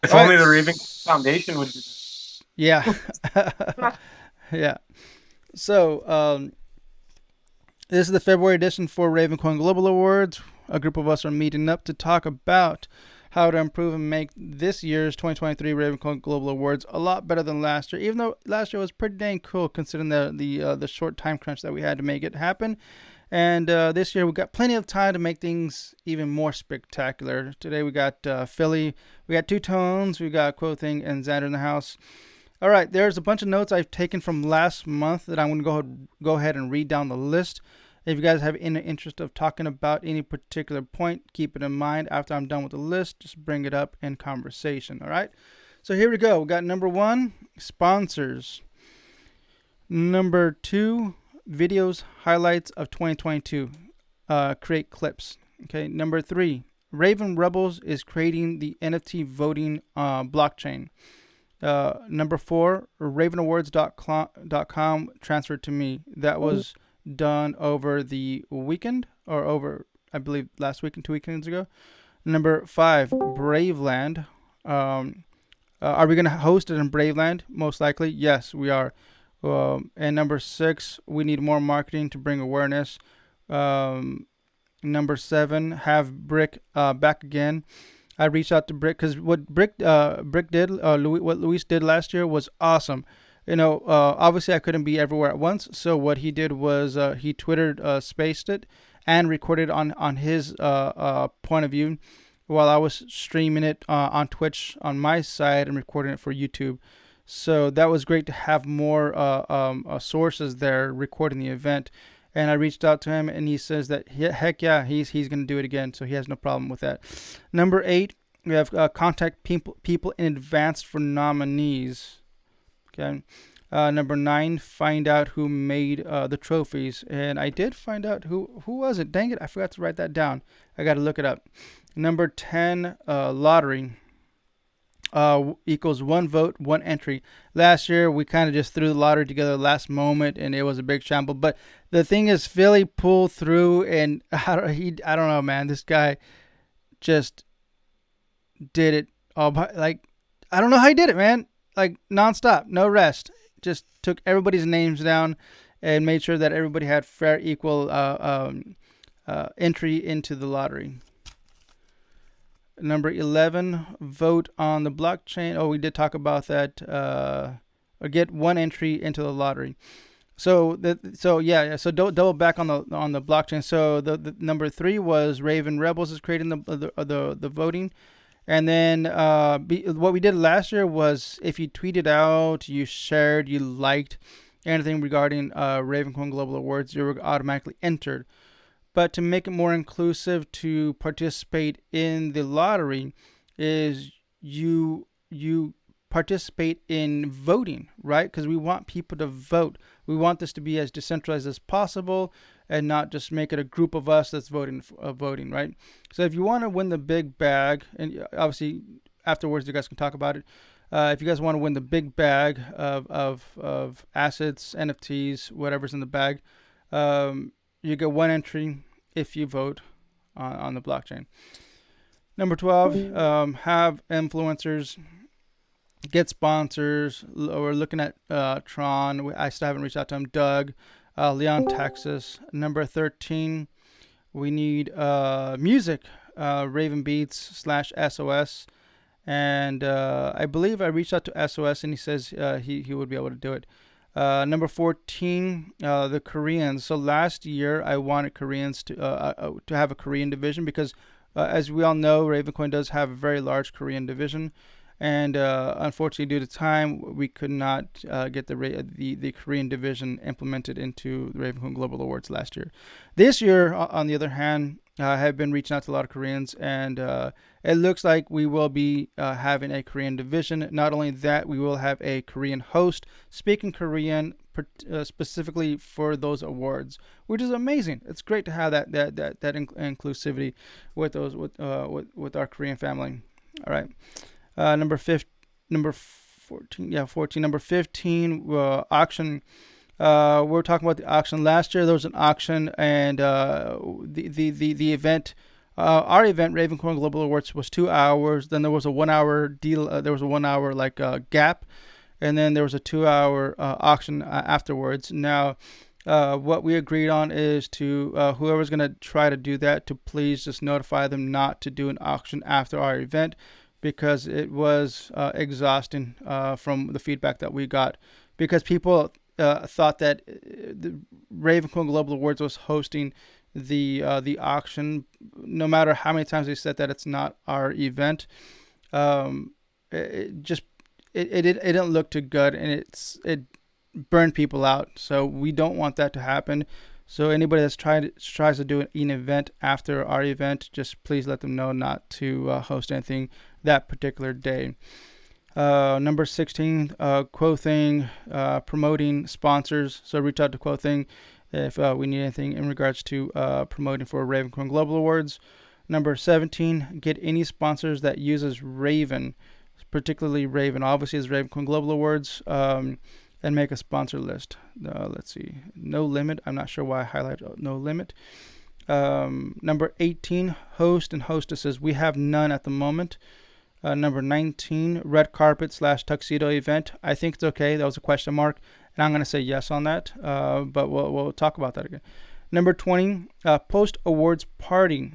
If All right. only the Raven Foundation would do Yeah. that. Yeah. So, this is the February edition for RAVENCOIN Global Awards. A group of us are meeting up to talk about how to improve and make this year's 2023 RAVENCOIN Global Awards a lot better than last year. Even though last year was pretty dang cool considering the short time crunch that we had to make it happen. And this year we got plenty of time to make things even more spectacular. Today we got Philly, we got Two Tones, we got Quothing and Xander in the house. All right, there's a bunch of notes I've taken from last month that I'm going to go ahead and read down the list. If you guys have any interest of talking about any particular point, keep it in mind. After I'm done with the list, just bring it up in conversation. All right. So here we go. We got number one, sponsors. Number two, videos highlights of 2022. Create clips. Okay. Number three, Raven Rebels is creating the NFT voting blockchain. Number four, ravenowards.com transferred to me. That was done over the weekend or over, I believe, last weekend, 2 weekends ago. Number five, Braveland. Are we going to host it in Braveland? Most likely, yes, we are. And number six, we need more marketing to bring awareness. Um, Number seven, have Brick back again. I reached out to Brick because what Brick did, what Luis did last year was awesome. Obviously I couldn't be everywhere at once, so what he did was he Twittered, spaced it, and recorded on his point of view, while I was streaming it on Twitch on my side and recording it for YouTube. So that was great to have more sources there recording the event. And I reached out to him, and he says that heck yeah, he's gonna do it again. So he has no problem with that. Number eight, we have contact people in advance for nominees. Okay. Number nine, find out who made the trophies, and I did find out who was it. Dang it, I forgot to write that down. I got to look it up. Number 10, lottery. Equals one vote, one entry. Last year, we kind of just threw the lottery together last moment, and it was a big shamble. But the thing is, Philly pulled through, and I don't know, man. This guy just did it all by, like, I don't know how he did it, man. Like, nonstop, no rest. Just took everybody's names down and made sure that everybody had fair, equal entry into the lottery. Number 11, vote on the blockchain. Oh, we did talk about that. Or get one entry into the lottery. So double back on the blockchain. So the number three was Raven Rebels is creating the voting, and then what we did last year was if you tweeted out, you shared, you liked anything regarding RavenCoin Global Awards, you were automatically entered. But to make it more inclusive to participate in the lottery is you participate in voting, right? Because we want people to vote. We want this to be as decentralized as possible and not just make it a group of us that's voting, right? So if you want to win the big bag, and obviously afterwards you guys can talk about it. If you guys want to win the big bag of assets, NFTs, whatever's in the bag, you get one entry if you vote on the blockchain. Number 12, have influencers get sponsors. We're looking at Tron. I still haven't reached out to him. Doug, Leon, Texas. Number 13, we need music. Raven Beats slash SOS. And I believe I reached out to SOS, and he says he would be able to do it. Number 14, the Koreans. So last year, I wanted Koreans to have a Korean division because, as we all know, RavenCoin does have a very large Korean division, and unfortunately, due to time, we could not get the Korean division implemented into the RavenCoin Global Awards last year. This year, on the other hand, I have been reaching out to a lot of Koreans, and it looks like we will be having a Korean division. Not only that, we will have a Korean host speaking Korean specifically for those awards, which is amazing. It's great to have that inclusivity with those with our Korean family. All right, number 14, yeah, 14. Number 15, auction. We were talking about the auction last year. There was an auction, and the event Our event, RAVENCOIN Global Awards, was 2 hours. Then there was a 1 hour deal. There was a 1 hour like gap, and then there was a 2 hour auction afterwards. Now, what we agreed on is to whoever's going to try to do that to please just notify them not to do an auction after our event, because it was exhausting from the feedback that we got, because people thought that the RAVENCOIN Global Awards was hosting the auction, no matter how many times they said that it's not our event. It just it didn't look too good, and it burned people out. So we don't want that to happen. So anybody that's tries to do an event after our event, just please let them know not to host anything that particular day. Number 16, Quothing, promoting sponsors. So reach out to Quothing if we need anything in regards to promoting for RAVENCOIN Global Awards. Number 17, get any sponsors that uses Raven, particularly Raven. Obviously, it's RAVENCOIN Global Awards, and make a sponsor list. Let's see. No limit. I'm not sure why I highlighted no limit. Number 18, host and hostesses. We have none at the moment. Number 19, red carpet / tuxedo event. I think it's okay. That was a question mark, and I'm going to say yes on that, but we'll talk about that again. Number 20, post awards party.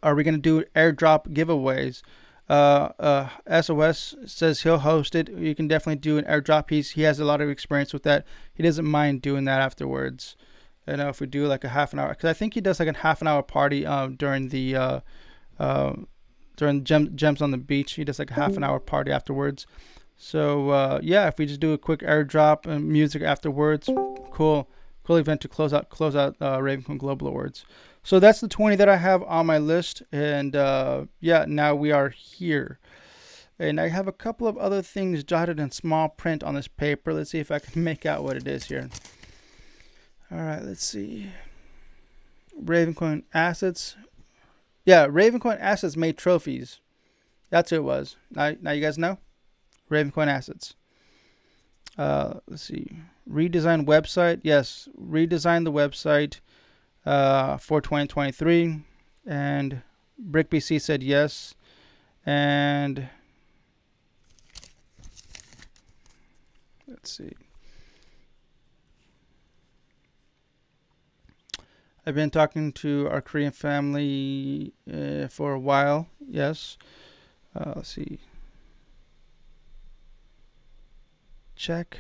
Are we going to do airdrop giveaways? SOS says he'll host it. You can definitely do an airdrop. He has a lot of experience with that. He doesn't mind doing that afterwards. You know, if we do like a half an hour, because I think he does like a half an hour party during the Gems on the Beach. He does like a half an hour party afterwards. So yeah, if we just do a quick airdrop and music afterwards, cool event to close out RAVENCOIN Global Awards. So that's the 20 that I have on my list, and yeah, now we are here. And I have a couple of other things jotted in small print on this paper. Let's see if I can make out what it is here. All right, let's see. RAVENCOIN assets. Yeah, RAVENCOIN assets made trophies. That's who it was. Now you guys know? RAVENCOIN assets. Let's see. Redesign website. Yes, redesign the website for 2023. And BrickBC said yes. And let's see. I've been talking to our Korean family for a while. Yes. Let's see. Check.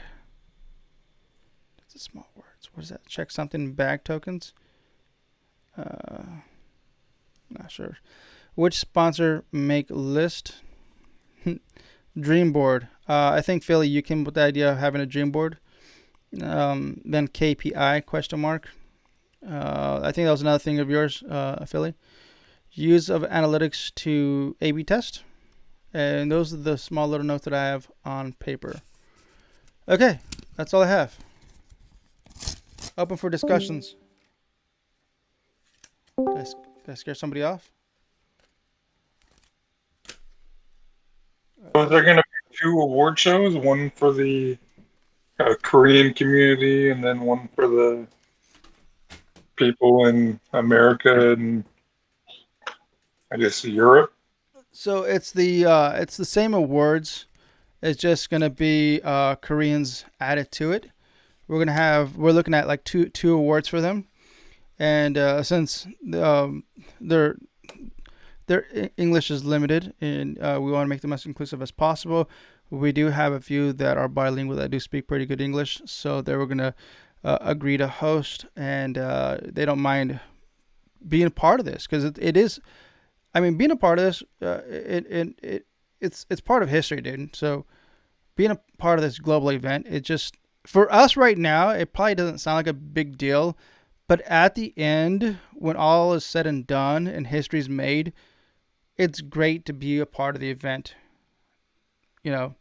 It's a small words. What is that? Check something. Bag tokens. Not sure. Which sponsor make list? Dreamboard. I think Philly, you came with the idea of having a dream board. Then KPI question mark. I think that was another thing of yours, Philly. Use of analytics to A/B test, and those are the small little notes that I have on paper. Okay, that's all I have. Open for discussions. Did I scare somebody off? Was there going to be 2 award shows? One for the Korean community, and then one for the people in America and I guess Europe. So it's the same awards. It's just gonna be Koreans added to it. We're looking at like two awards for them, and since their English is limited, and we want to make them as inclusive as possible, we do have a few that are bilingual that do speak pretty good English, so they were gonna agree to host, and they don't mind being a part of this, because it is. I mean, being a part of this, it's part of history, dude. So being a part of this global event, it just, for us right now, it probably doesn't sound like a big deal, but at the end, when all is said and done and history's made, it's great to be a part of the event. You know,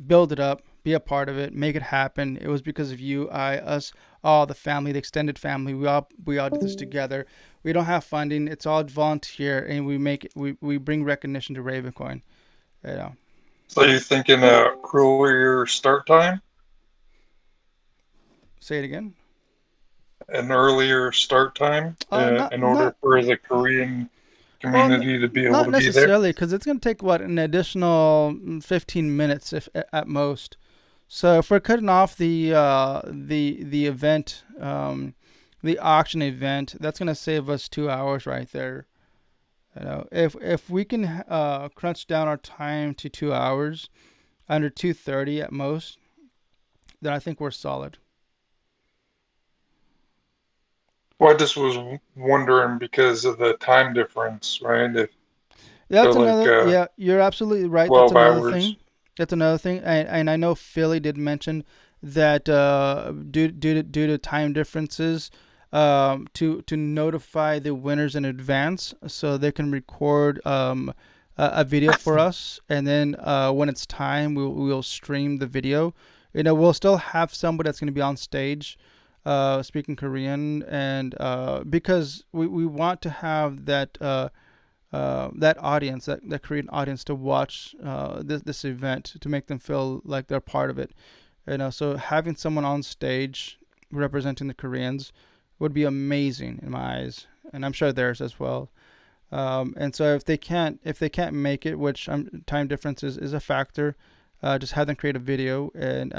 build it up, be a part of it, make it happen. It was because of you, us, all the family, the extended family. We all did this together. We don't have funding. It's all volunteer, and we bring recognition to RAVENCOIN. You know. So you thinking a earlier start time? Say it again. An earlier start time in order for the Korean Well, community to be able not to be there? necessarily, because it's going to take what an additional 15 minutes, if at most. So if we're cutting off the event, the auction event, that's going to save us 2 hours right there. You know, if we can crunch down our time to 2 hours, under 2:30 at most, then I think we're solid. Well, I just was wondering because of the time difference, right? If so, That's like another. Yeah, you're absolutely right. That's 12 another hours. thing. That's another thing. And I know Philly did mention that due to time differences, to notify the winners in advance so they can record a video for us, and then when it's time, we'll stream the video. You know, we'll still have somebody that's going to be on stage. Speaking Korean, and because we want to have that audience, that Korean audience, to watch this event, to make them feel like they're part of it. You know, so having someone on stage representing the Koreans would be amazing in my eyes, and I'm sure theirs as well. And so if they can't make it, which time difference is a factor, just have them create a video, and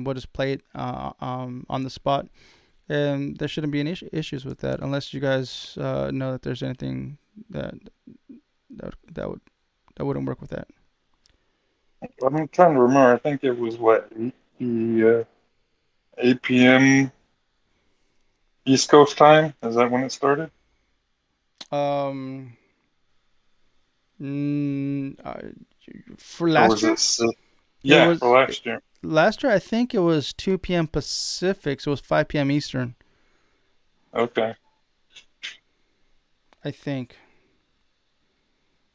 we'll just play it on the spot. And there shouldn't be any issues with that, unless you guys know that there's anything that that would that wouldn't work with that. I'm trying to remember. I think it was what 8 p.m. East Coast time. Is that when it started, Um, mm, uh, for or last was year, it? it Yeah, was for last year. last year. I think it was 2 p.m. Pacific, so it was 5 p.m. Eastern. Okay. I think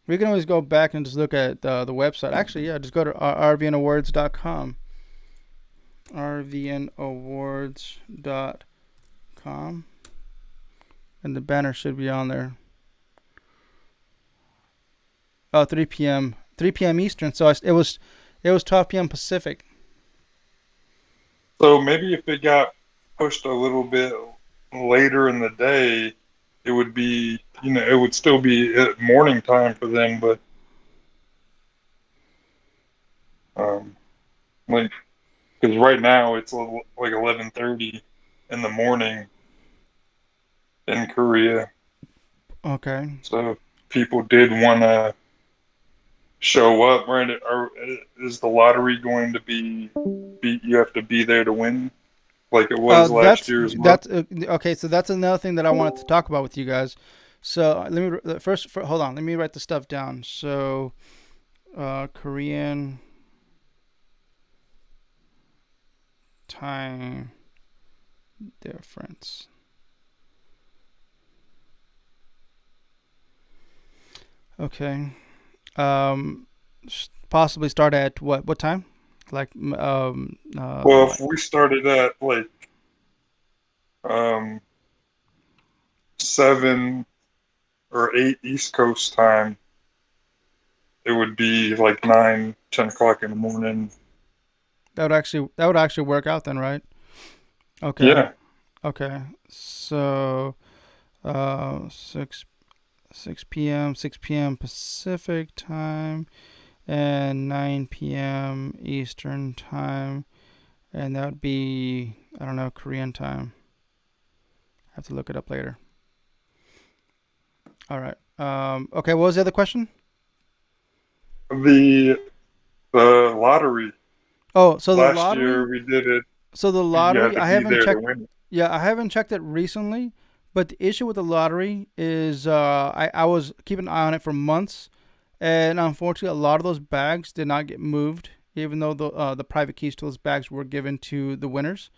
we can always go back and just look at the website. Actually, yeah, just go to rvnawards.com. rvnawards.com, and the banner should be on there. Oh, 3 p.m. 3 p.m. Eastern. So it was 12 p.m. Pacific. So maybe if it got pushed a little bit later in the day, it would be, it would still be at morning time for them, but um, like, because right now it's like 11:30 in the morning in Korea. Okay. So if people did want to show up, right? Is the lottery going to be you have to be there to win, like it was last That's year as well? that's okay. So that's another thing that I wanted to talk about with you guys. So let me hold on. Let me write the stuff down. So Korean time difference. Okay. Um, Possibly start at what time? Like Well, if we started at like um, 7 or 8 East Coast time, it would be like 9, 10 o'clock in the morning. that would actually work out then, right? Okay. Yeah. Okay. So 6 p.m. Pacific time, and 9 p.m. Eastern time, and that would be, I don't know, Korean time. I have to look it up later. All right. Okay. What was the other question? The the lottery Oh, so the last lottery. year we did it. So the You had lottery, to I be haven't there to checked. win it. Yeah, I haven't checked it recently, but the issue with the lottery is I was keeping an eye on it for months, and unfortunately, a lot of those bags did not get moved, even though the private keys to those bags were given to the winners,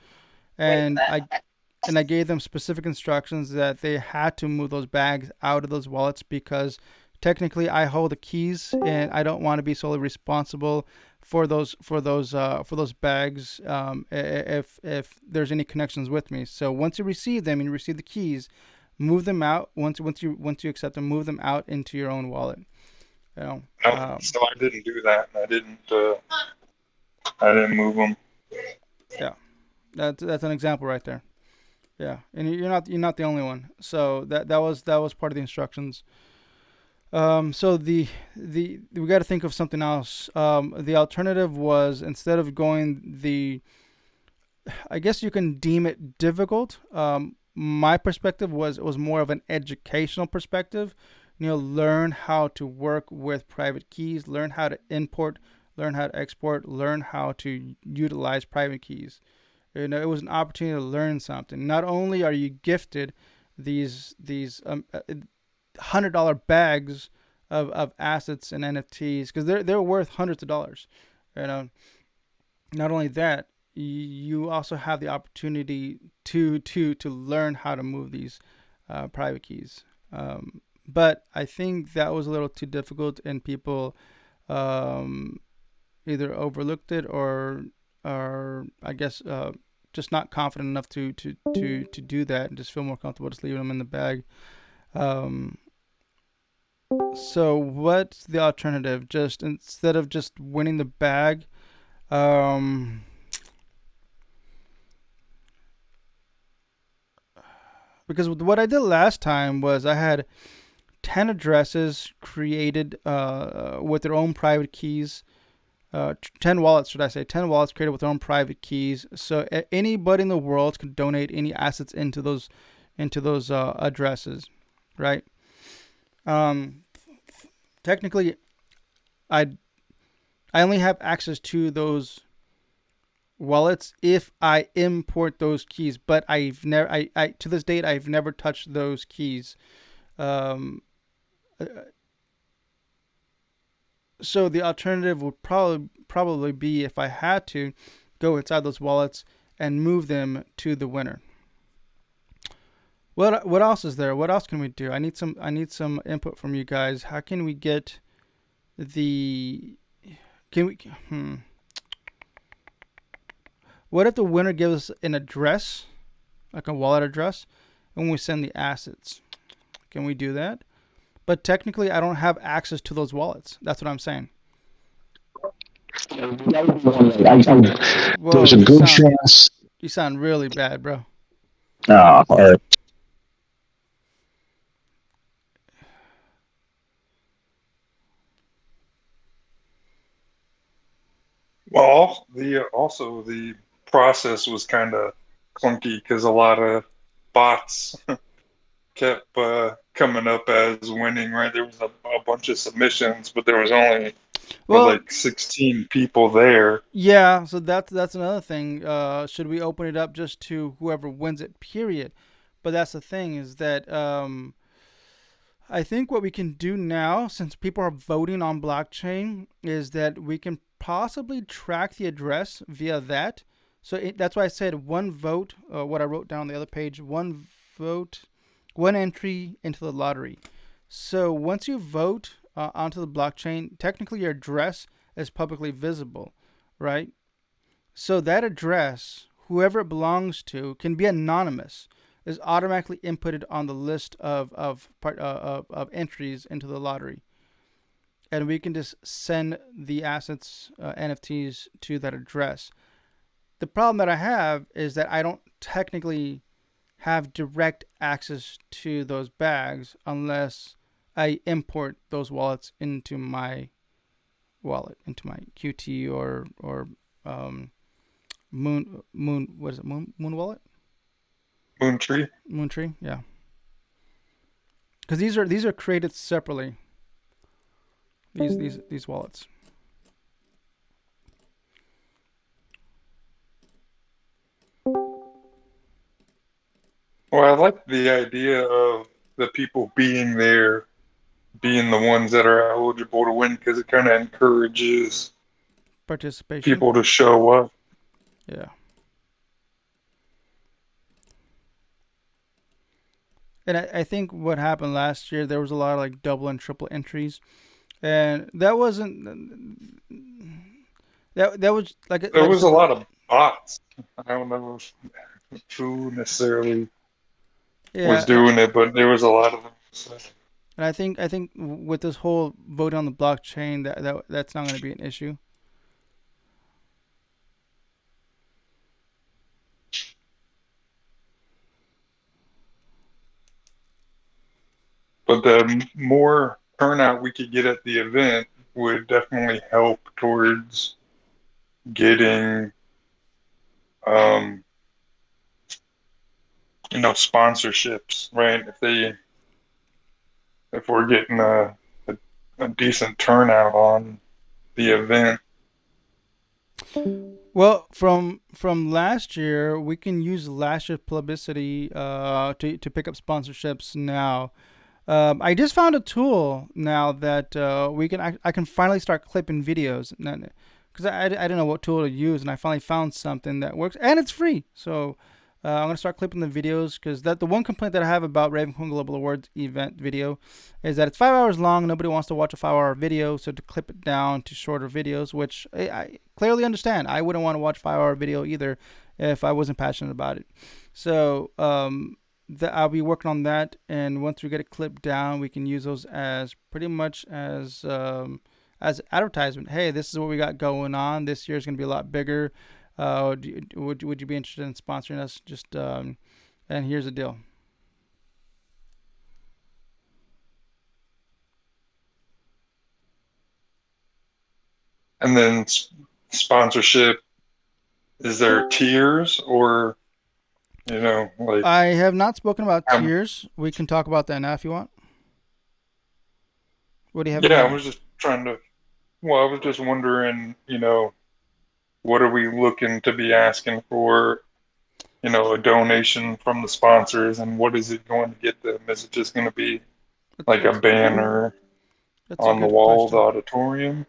and I gave them specific instructions that they had to move those bags out of those wallets, because technically I hold the keys, and I don't want to be solely responsible for those bags, if there's any connections with me. So once you receive them and you receive the keys, move them out. Once you accept them, move them out into your own wallet. You know, No, so I didn't do that. I didn't move them. yeah, that's an example right there. Yeah, and you're not the only one. So that was part of the instructions. So the we got to think of something else. The alternative was, instead of going the, I guess you can deem it difficult. My perspective was more of an educational perspective. Learn how to work with private keys, learn how to import, learn how to export, learn how to utilize private keys. It was an opportunity to learn something. Not only are you gifted these $100 bags of assets and NFTs, because they're worth hundreds of dollars. You know, not only that, you also have the opportunity to learn how to move these private keys. But I think that was a little too difficult, and people um, either overlooked it, or I guess just not confident enough to do that, and just feel more comfortable just leaving them in the bag. Um, so what's the alternative? Just instead of just winning the bag, um, because what I did last time was I had 10 addresses created with their own private keys. 10 wallets, should I say? 10 wallets created with their own private keys. So anybody in the world can donate any assets into those addresses, right? Um, Technically, I I only have access to those wallets if I import those keys, but I've never I to this date I've never touched those keys. Um, uh, so the alternative would probably be, if I had to, go inside those wallets and move them to the winner. What else is there? What else can we do? I need some input from you guys. How can we get the can we what if the winner gives us an address, like a wallet address, and we send the assets? Can we do that? But technically, I don't have access to those wallets. That's what I'm saying. Whoa, There's a good chance. you sound really bad, bro. All right. Well, also the process was kind of clunky because a lot of bots kept coming up as winning. Right, there was a bunch of submissions, but there was only Well, like 16 people there. yeah. So that's another thing. Should we open it up just to whoever wins it? Period. But that's the thing, is that I think what we can do now, since people are voting on blockchain, is that we can possibly track the address via that. So that's why I said one vote. What I wrote down on the other page: one vote, one entry into the lottery. So once you vote onto the blockchain, technically your address is publicly visible, right? So that address, whoever it belongs to, can be anonymous, is automatically inputted on the list of entries into the lottery, and we can just send the assets, NFTs, to that address. The problem that I have is that I don't technically have direct access to those bags unless I import those wallets into my wallet, into my QT or um, Moon. What is it? Moon wallet. Moontree. Moontree. Yeah. Because these are created separately. These wallets. Well, I like the idea of the people being there, being the ones that are eligible to win, because it kind of encourages Participation. people to show up. Yeah. And I think what happened last year, there was a lot of like double and triple entries, and that wasn't that was There like I was a said. lot of bots. I don't know who necessarily was Yeah, doing it, but there was a lot of them. So. and I think with this whole vote on the blockchain, that's not going to be an issue. But the more turnout we could get at the event would definitely help towards getting, um, sponsorships, right? If we're getting a decent turnout on the event. Well, from last year, we can use last year's publicity to pick up sponsorships now. I just found a tool now that I can finally start clipping videos because I didn't know what tool to use, and I finally found something that works and it's free. So I'm gonna start clipping the videos because that the one complaint that I have about RavenCoin Global Awards event video is that it's 5 hours long. Nobody wants to watch a 5 hour video, so to clip it down to shorter videos, which I clearly understand. I wouldn't want to watch a 5 hour video either if I wasn't passionate about it. So I'll be working on that, and once we get a clip down, we can use those as pretty much as advertisement. Hey, this is what we got going on. This year's gonna be a lot bigger. Would you be interested in sponsoring us? Just and here's the deal. And then sponsorship, is there tiers or, like, I have not spoken about tiers. We can talk about that now if you want. What do you have? Yeah, I was just I was just wondering, what are we looking to be asking for, a donation from the sponsors, and what is it going to get them? Is it just going to be like a banner on the wall of the auditorium?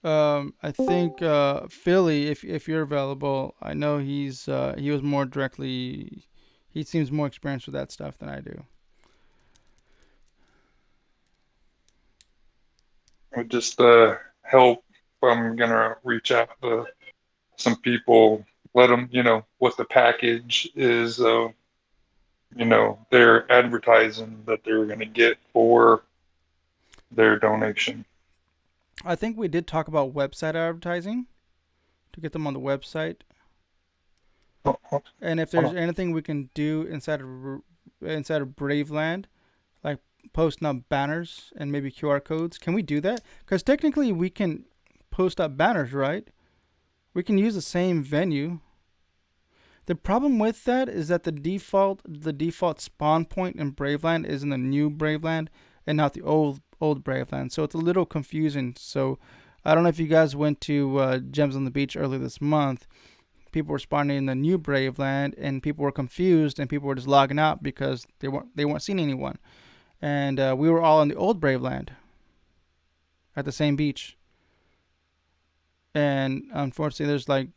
I think Philly, if you're available, I know he was more directly. He seems more experienced with that stuff than I do. It would just help if I'm gonna reach out to some people, let them, what the package is, their advertising that they're gonna get for their donation. I think we did talk about website advertising to get them on the website. And if there's anything we can do inside of Braveland, like posting up banners and maybe QR codes, can we do that? Because technically we can post up banners, right? We can use the same venue. The problem with that is that the default spawn point in Braveland is in the new Braveland and not the old Braveland. So it's a little confusing. So I don't know if you guys went to Gems on the Beach earlier this month. People were spawning in the new Braveland, and people were confused, and people were just logging out because they weren't seeing anyone. And we were all in the old Braveland at the same beach. And unfortunately, there's like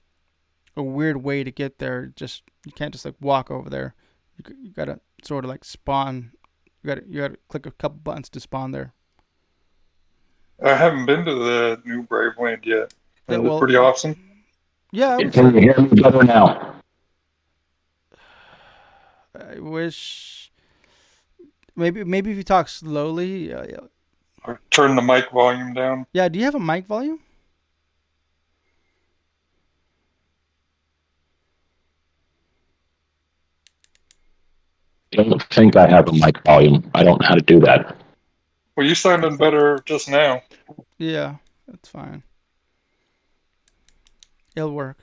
a weird way to get there. Just you can't just like walk over there. You gotta sort of like spawn. You gotta click a couple buttons to spawn there. I haven't been to the new Braveland yet. Is it pretty awesome? Yeah. Can you hear me better now? I wish maybe if you talk slowly. Or turn the mic volume down. Yeah. Do you have a mic volume? I don't think I have a mic volume. I don't know how to do that. Well, you sounded better just now. Yeah, that's fine. It'll work.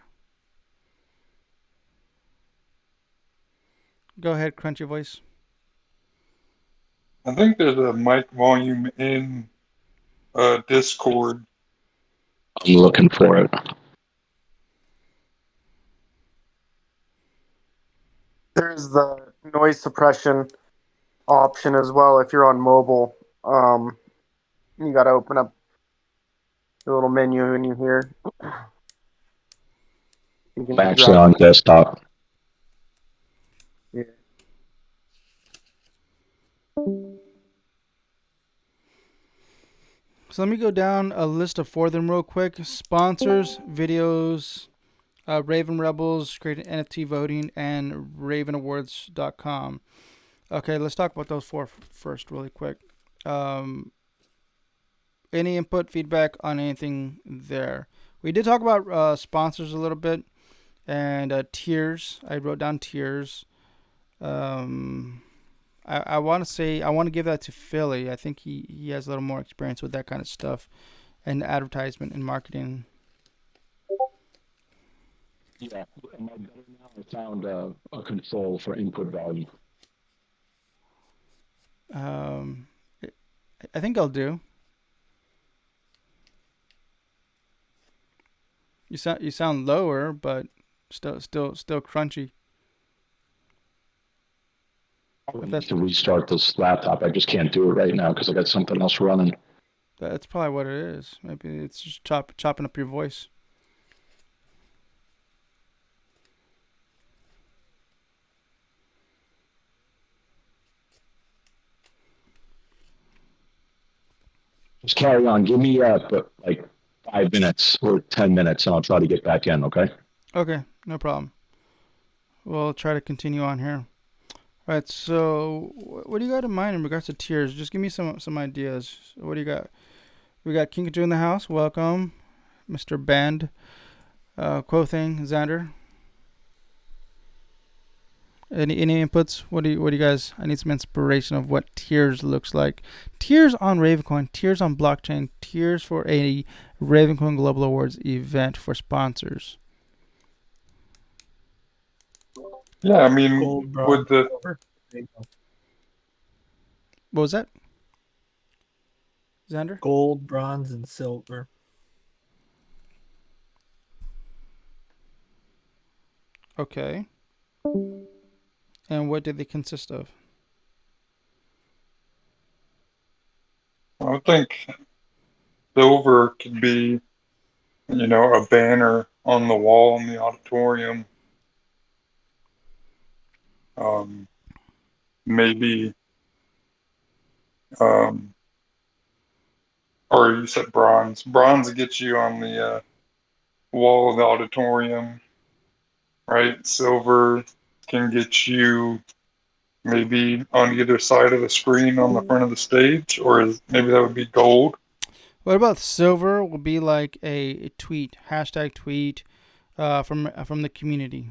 Go ahead, Crunchy Voice. I think there's a mic volume in Discord. I'm looking for it. There's the noise suppression option as well if you're on mobile. You got to open up the little menu in here. I'm actually on desktop. Yeah. So let me go down a list of 4 of them real quick. Sponsors, videos, Raven Rebels, creating NFT voting, and RavenAwards.com. Okay, let's talk about those 4 first really quick. Any input, feedback on anything there? We did talk about sponsors a little bit and tiers. I wrote down tiers. I I want to say I want to give that to Philly. I think he has a little more experience with that kind of stuff and advertisement and marketing. Yeah. Am I better now? I found a control for input volume. Um, I think I'll do. You sound lower, but still crunchy. I If need that's to restart this laptop. I just can't do it right now because I got something else running. that's probably what it is. Maybe it's just chopping up your voice. Just carry on. Give me but like 5 minutes or 10 minutes, and I'll try to get back in. Okay. Okay, no problem. We'll try to continue on here. All right. So, what do you got in mind in regards to tiers? Just give me some ideas. What do you got? We got Kinkajou in the house. Welcome, Mr. Band. Quothing, Xander. Any inputs? What do you guys? I need some inspiration of what tiers looks like. Tiers on RavenCoin. Tiers on blockchain. Tiers for a RavenCoin Global Awards event for sponsors. Yeah, I mean, Gold, with bronze, the silver. There you go. What was that, Xander? Gold, bronze, and silver. Okay. And what did they consist of? I think silver could be, a banner on the wall in the auditorium. Maybe, um, or you said bronze. Bronze gets you on the wall of the auditorium, right? Silver can get you maybe on either side of the screen on the front of the stage, or maybe that would be gold. What about silver? Will be like a tweet, hashtag tweet, from the community,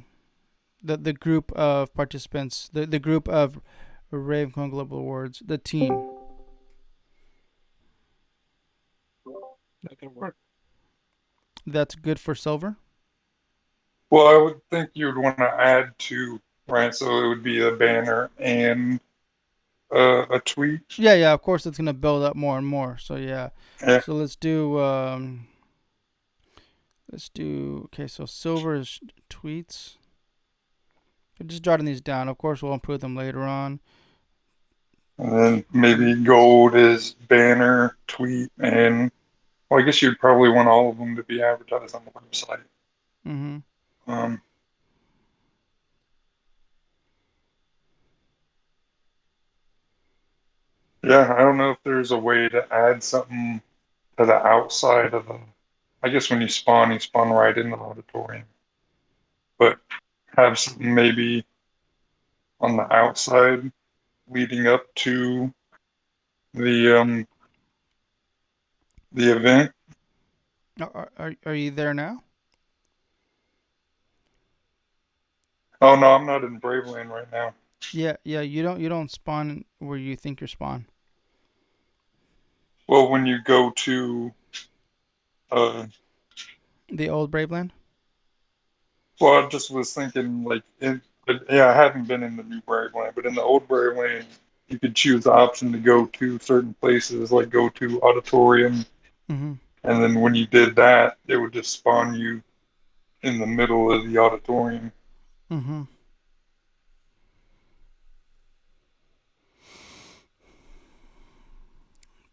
the group of participants, the group of RavenCon Global Awards, the team. That can work. That's good for silver. Well, I would think you would want to add two, right? So it would be a banner and a tweet. Yeah. Of course, it's gonna build up more and more. So yeah. Yeah. So let's do. Let's do. Okay, so silver is tweets. I'm just jotting these down. Of course, we'll improve them later on. And then maybe gold is banner, tweet, and well, I guess you'd probably want all of them to be advertised on the website. Mm-hmm. Um, yeah, I don't know if there's a way to add something to the outside of the. I guess when you spawn right in the auditorium, but have something maybe on the outside leading up to the the event. Are you there now? Oh no, I'm not in Braveland right now. Yeah. You don't spawn where you think you're spawn. Well, when you go to uh The old Braveland. well, I just was thinking like but yeah, I haven't been in the new Braveland, but in the old Braveland you could choose the option to go to certain places, like go to auditorium, Mm-hmm. and then when you did that, it would just spawn you in the middle of the auditorium. Mm-hmm.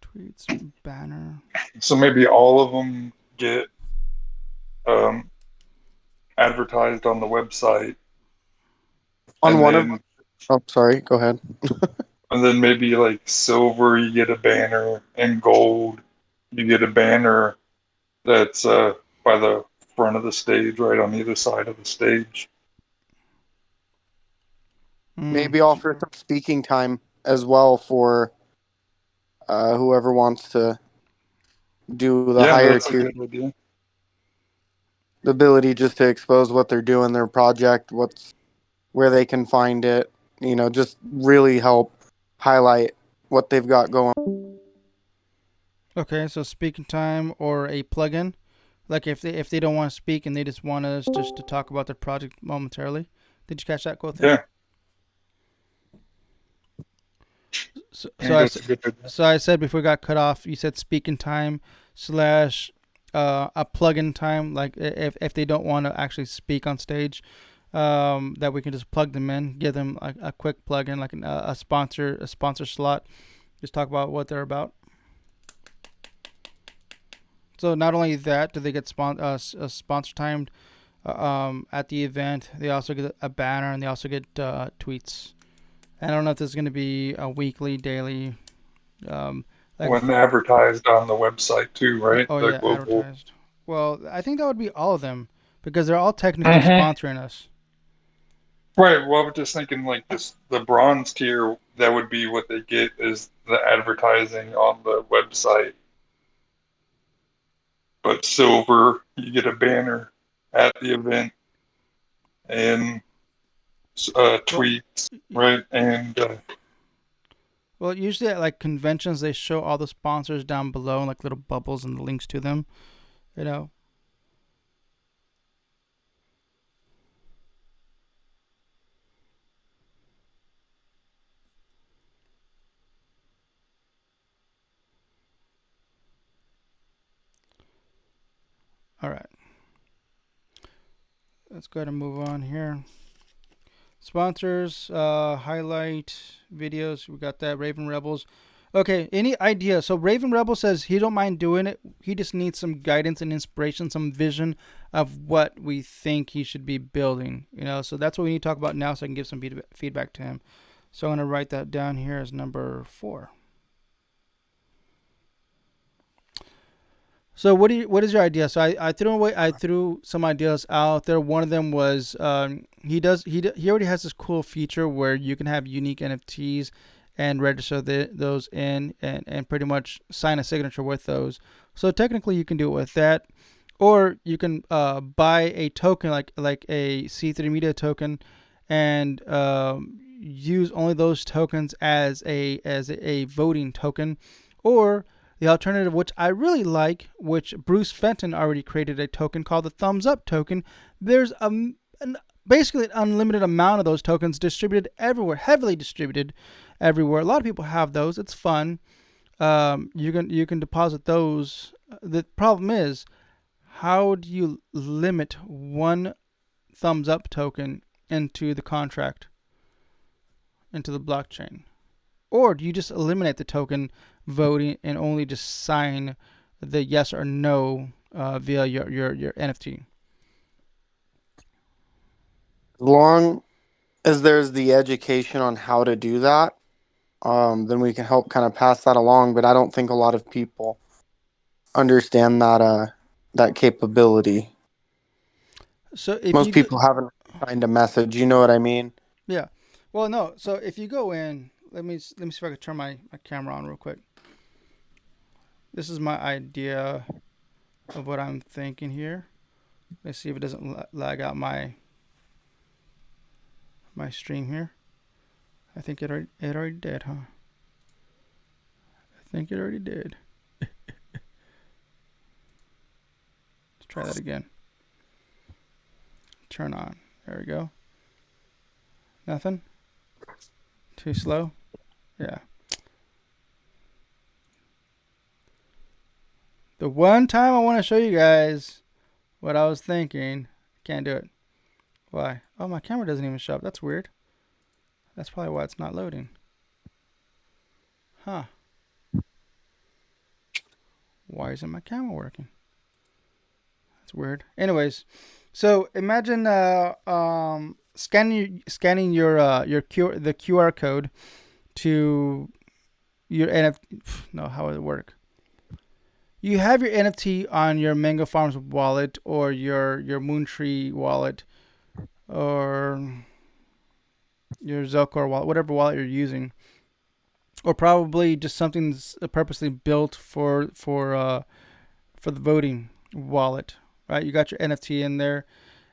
Tweets banner. So maybe all of them get um, advertised on the website, On and one of, then oh, sorry, go ahead. maybe like silver you get a banner, and gold you get a banner that's by the front of the stage, right on either side of the stage. Mm. Maybe offer some speaking time as well for whoever wants to do the Yeah, higher that's a tier. good idea. The ability just to expose what they're doing, their project, where they can find it. Just really help highlight what they've got going. Okay, so speaking time or a plugin, like if they don't want to speak and they just want us just to talk about their project momentarily. Did you catch that quote there? Yeah, So, I so think I that's a good idea. so I said before we got cut off, you said speaking time slash a plug-in time. Like if they don't want to actually speak on stage, that we can just plug them in, give them a quick plug-in, like a sponsor slot. Just talk about what they're about. So not only that, do they get sponsor timed at the event, they also get a banner and they also get tweets. I don't know if this is going to be a weekly, daily, like When advertised on the website too, right? oh The yeah, global. advertised. Well, I think that would be all of them because they're all technically Mhm. sponsoring us. Right. Well, I'm just thinking like this, the bronze tier, that would be what they get is the advertising on the website. But silver, you get a banner at the event and Well, tweets, right? And well, usually at like conventions, they show all the sponsors down below, like little bubbles and the links to them. You know. All right. Let's go ahead and move on here. Sponsors, highlight videos. We got that. Raven Rebels. Okay, any idea? So Raven Rebel says he don't mind doing it. He just needs some guidance and inspiration, some vision of what we think he should be building. You know, so that's what we need to talk about now, so I can give some feedback to him. So I'm gonna write that down here as number 4. So what is your idea? So I threw some ideas out there. One of them was he already has this cool feature where you can have unique NFTs and register those in and pretty much sign a signature with those. So technically you can do it with that, or you can buy a token like a C3 Media token and use only those tokens as a voting token, or the alternative, which I really like, which Bruce Fenton already created a token called the Thumbs Up token. There's basically an unlimited amount of those tokens distributed everywhere, heavily distributed everywhere. A lot of people have those. It's fun. You can deposit those. The problem is, how do you limit one Thumbs Up token into the contract, into the blockchain? Or do you just eliminate the token voting and only just sign the yes or no via your NFT? As long as there's the education on how to do that, then we can help kind of pass that along. But I don't think a lot of people understand that capability. So if Most you go, people haven't signed a message. You know what I mean? yeah, well no. So if you go in, let me see if I can turn my camera on real quick. This is my idea of what I'm thinking here. Let's see if it doesn't lag out my stream here. I think it already did, huh? I think it already did. Let's try that again. Turn on. There we go. Nothing? Too slow? Yeah. The one time I want to show you guys what I was thinking, can't do it. Why? Oh, my camera doesn't even show up. That's weird. That's probably why it's not loading. Huh. Why isn't my camera working? That's weird. Anyways, so imagine scanning your the QR code to your NFT. No, how would it work? You have your NFT on your Mango Farms wallet or your Moontree wallet or your Zocor wallet, whatever wallet you're using, or probably just something that's purposely built for the voting wallet, right? You got your NFT in there,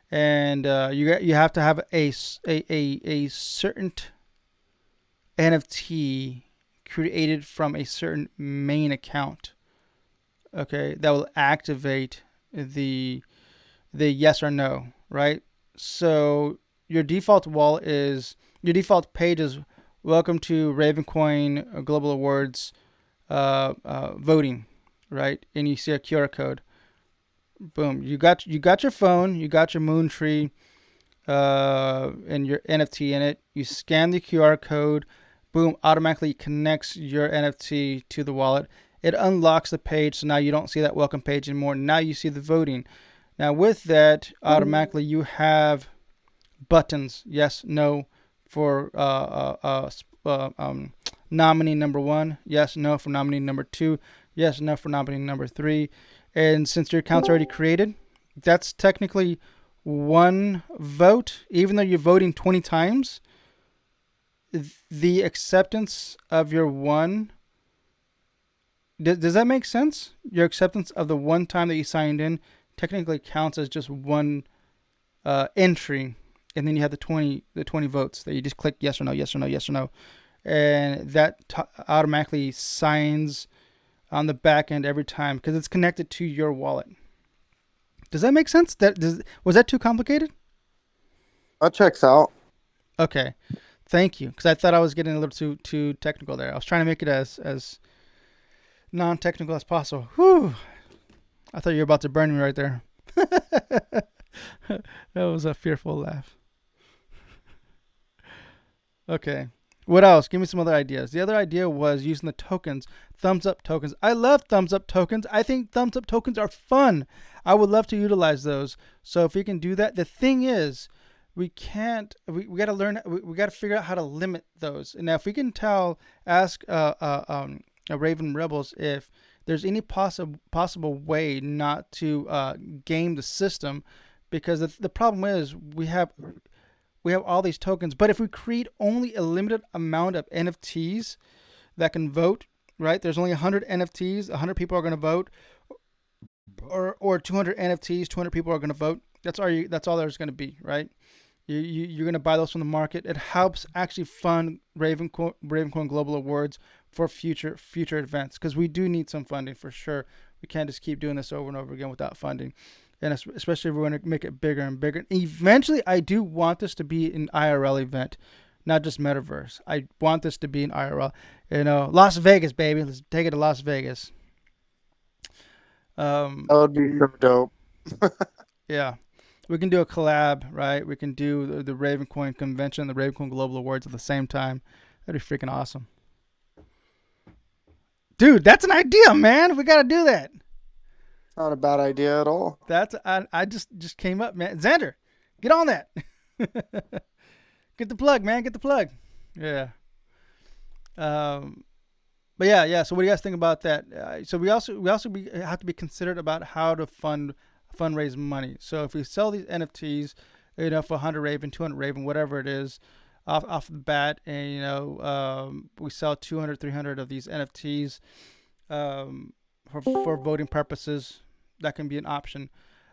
and you have to have a certain NFT created from a certain main account. Okay, that will activate the yes or no, right? So your default page is welcome to RAVENCOIN Global Awards voting, right? And you see a QR code. Boom, you got your phone, you got your moon tree, and your NFT in it. You scan the QR code, boom, automatically connects your NFT to the wallet. It unlocks the page, so now you don't see that welcome page anymore. Now you see the voting. Now with that, automatically you have buttons, yes, no, for nominee number one, yes, no for nominee number two, yes, no for nominee number three. And since your account's already created, that's technically one vote, even though you're voting 20 times. The acceptance of your one, does that make sense? Your acceptance of the one time that you signed in technically counts as just one entry, and then you have the 20 votes that you just click yes or no, yes or no, yes or no, and that automatically signs on the back end every time because it's connected to your wallet. Does that make sense? Was that too complicated? That checks out. Okay, thank you, because I thought I was getting a little too technical there. I was trying to make it as non-technical as possible. Whew. I thought you were about to burn me right there. That was a fearful laugh. Okay. What else? Give me some other ideas. The other idea was using the tokens, thumbs up tokens. I love thumbs up tokens. I think thumbs up tokens are fun. I would love to utilize those. So if we can do that, the thing is, we can't. We got to learn. We got to figure out how to limit those. And now, if we can ask Raven Rebels if there's any possible way not to game the system, because the problem is we have all these tokens, but if we create only a limited amount of NFTs that can vote, right? There's only 100 NFTs, 100 people are going to vote, or 200 NFTs, 200 people are going to vote. That's all there's going to be, right? You're going to buy those from the market. It helps actually fund RAVENCOIN Global Awards for future events, because we do need some funding for sure. We can't just keep doing this over and over again without funding. And especially if we're going to make it bigger and bigger. Eventually, I do want this to be an IRL event, not just metaverse. I want this to be an IRL. Las Vegas, baby. Let's take it to Las Vegas. That would be so dope. Yeah. We can do a collab, right? We can do the RAVENCOIN convention, the RAVENCOIN Global Awards at the same time. That'd be freaking awesome. Dude, that's an idea, man. We got to do that. Not a bad idea at all. I just came up, man. Xander, get on that. Get the plug, man. Get the plug. Yeah. But yeah. So what do you guys think about that? So we also have to be considerate about how to fundraise money. So if we sell these NFTs, for 100 Raven, 200 Raven, whatever it is, off the bat, and we sell 200, 300 of these NFTs for voting purposes, that can be an option.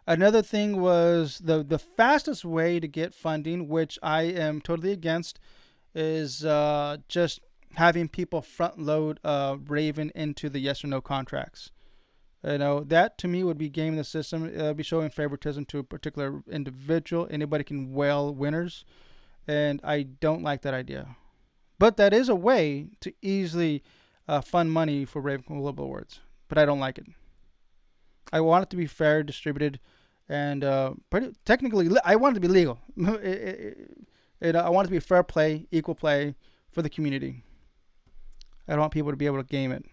Another thing was the fastest way to get funding, which I am totally against, is just having people front load Raven into the yes or no contracts. That to me would be gaming the system. It would be showing favoritism to a particular individual. Anybody can whale winners, and I don't like that idea. But that is a way to easily fund money for RAVENCOIN Global Awards. But I don't like it. I want it to be fair, distributed, and technically, I want it to be legal. I want it to be fair play, equal play for the community. I don't want people to be able to game it.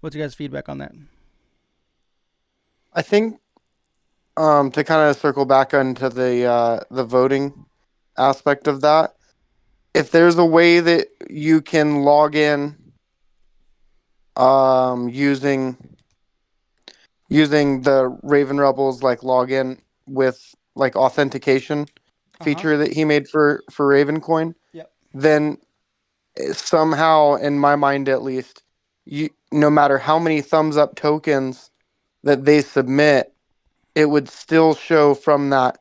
What's your guys' feedback on that? I think to kind of circle back onto the voting aspect of that, if there's a way that you can log in using the Raven Rebels login with authentication feature that he made for RavenCoin, Yep. then somehow, in my mind at least, no matter how many thumbs up tokens that they submit, it would still show from that.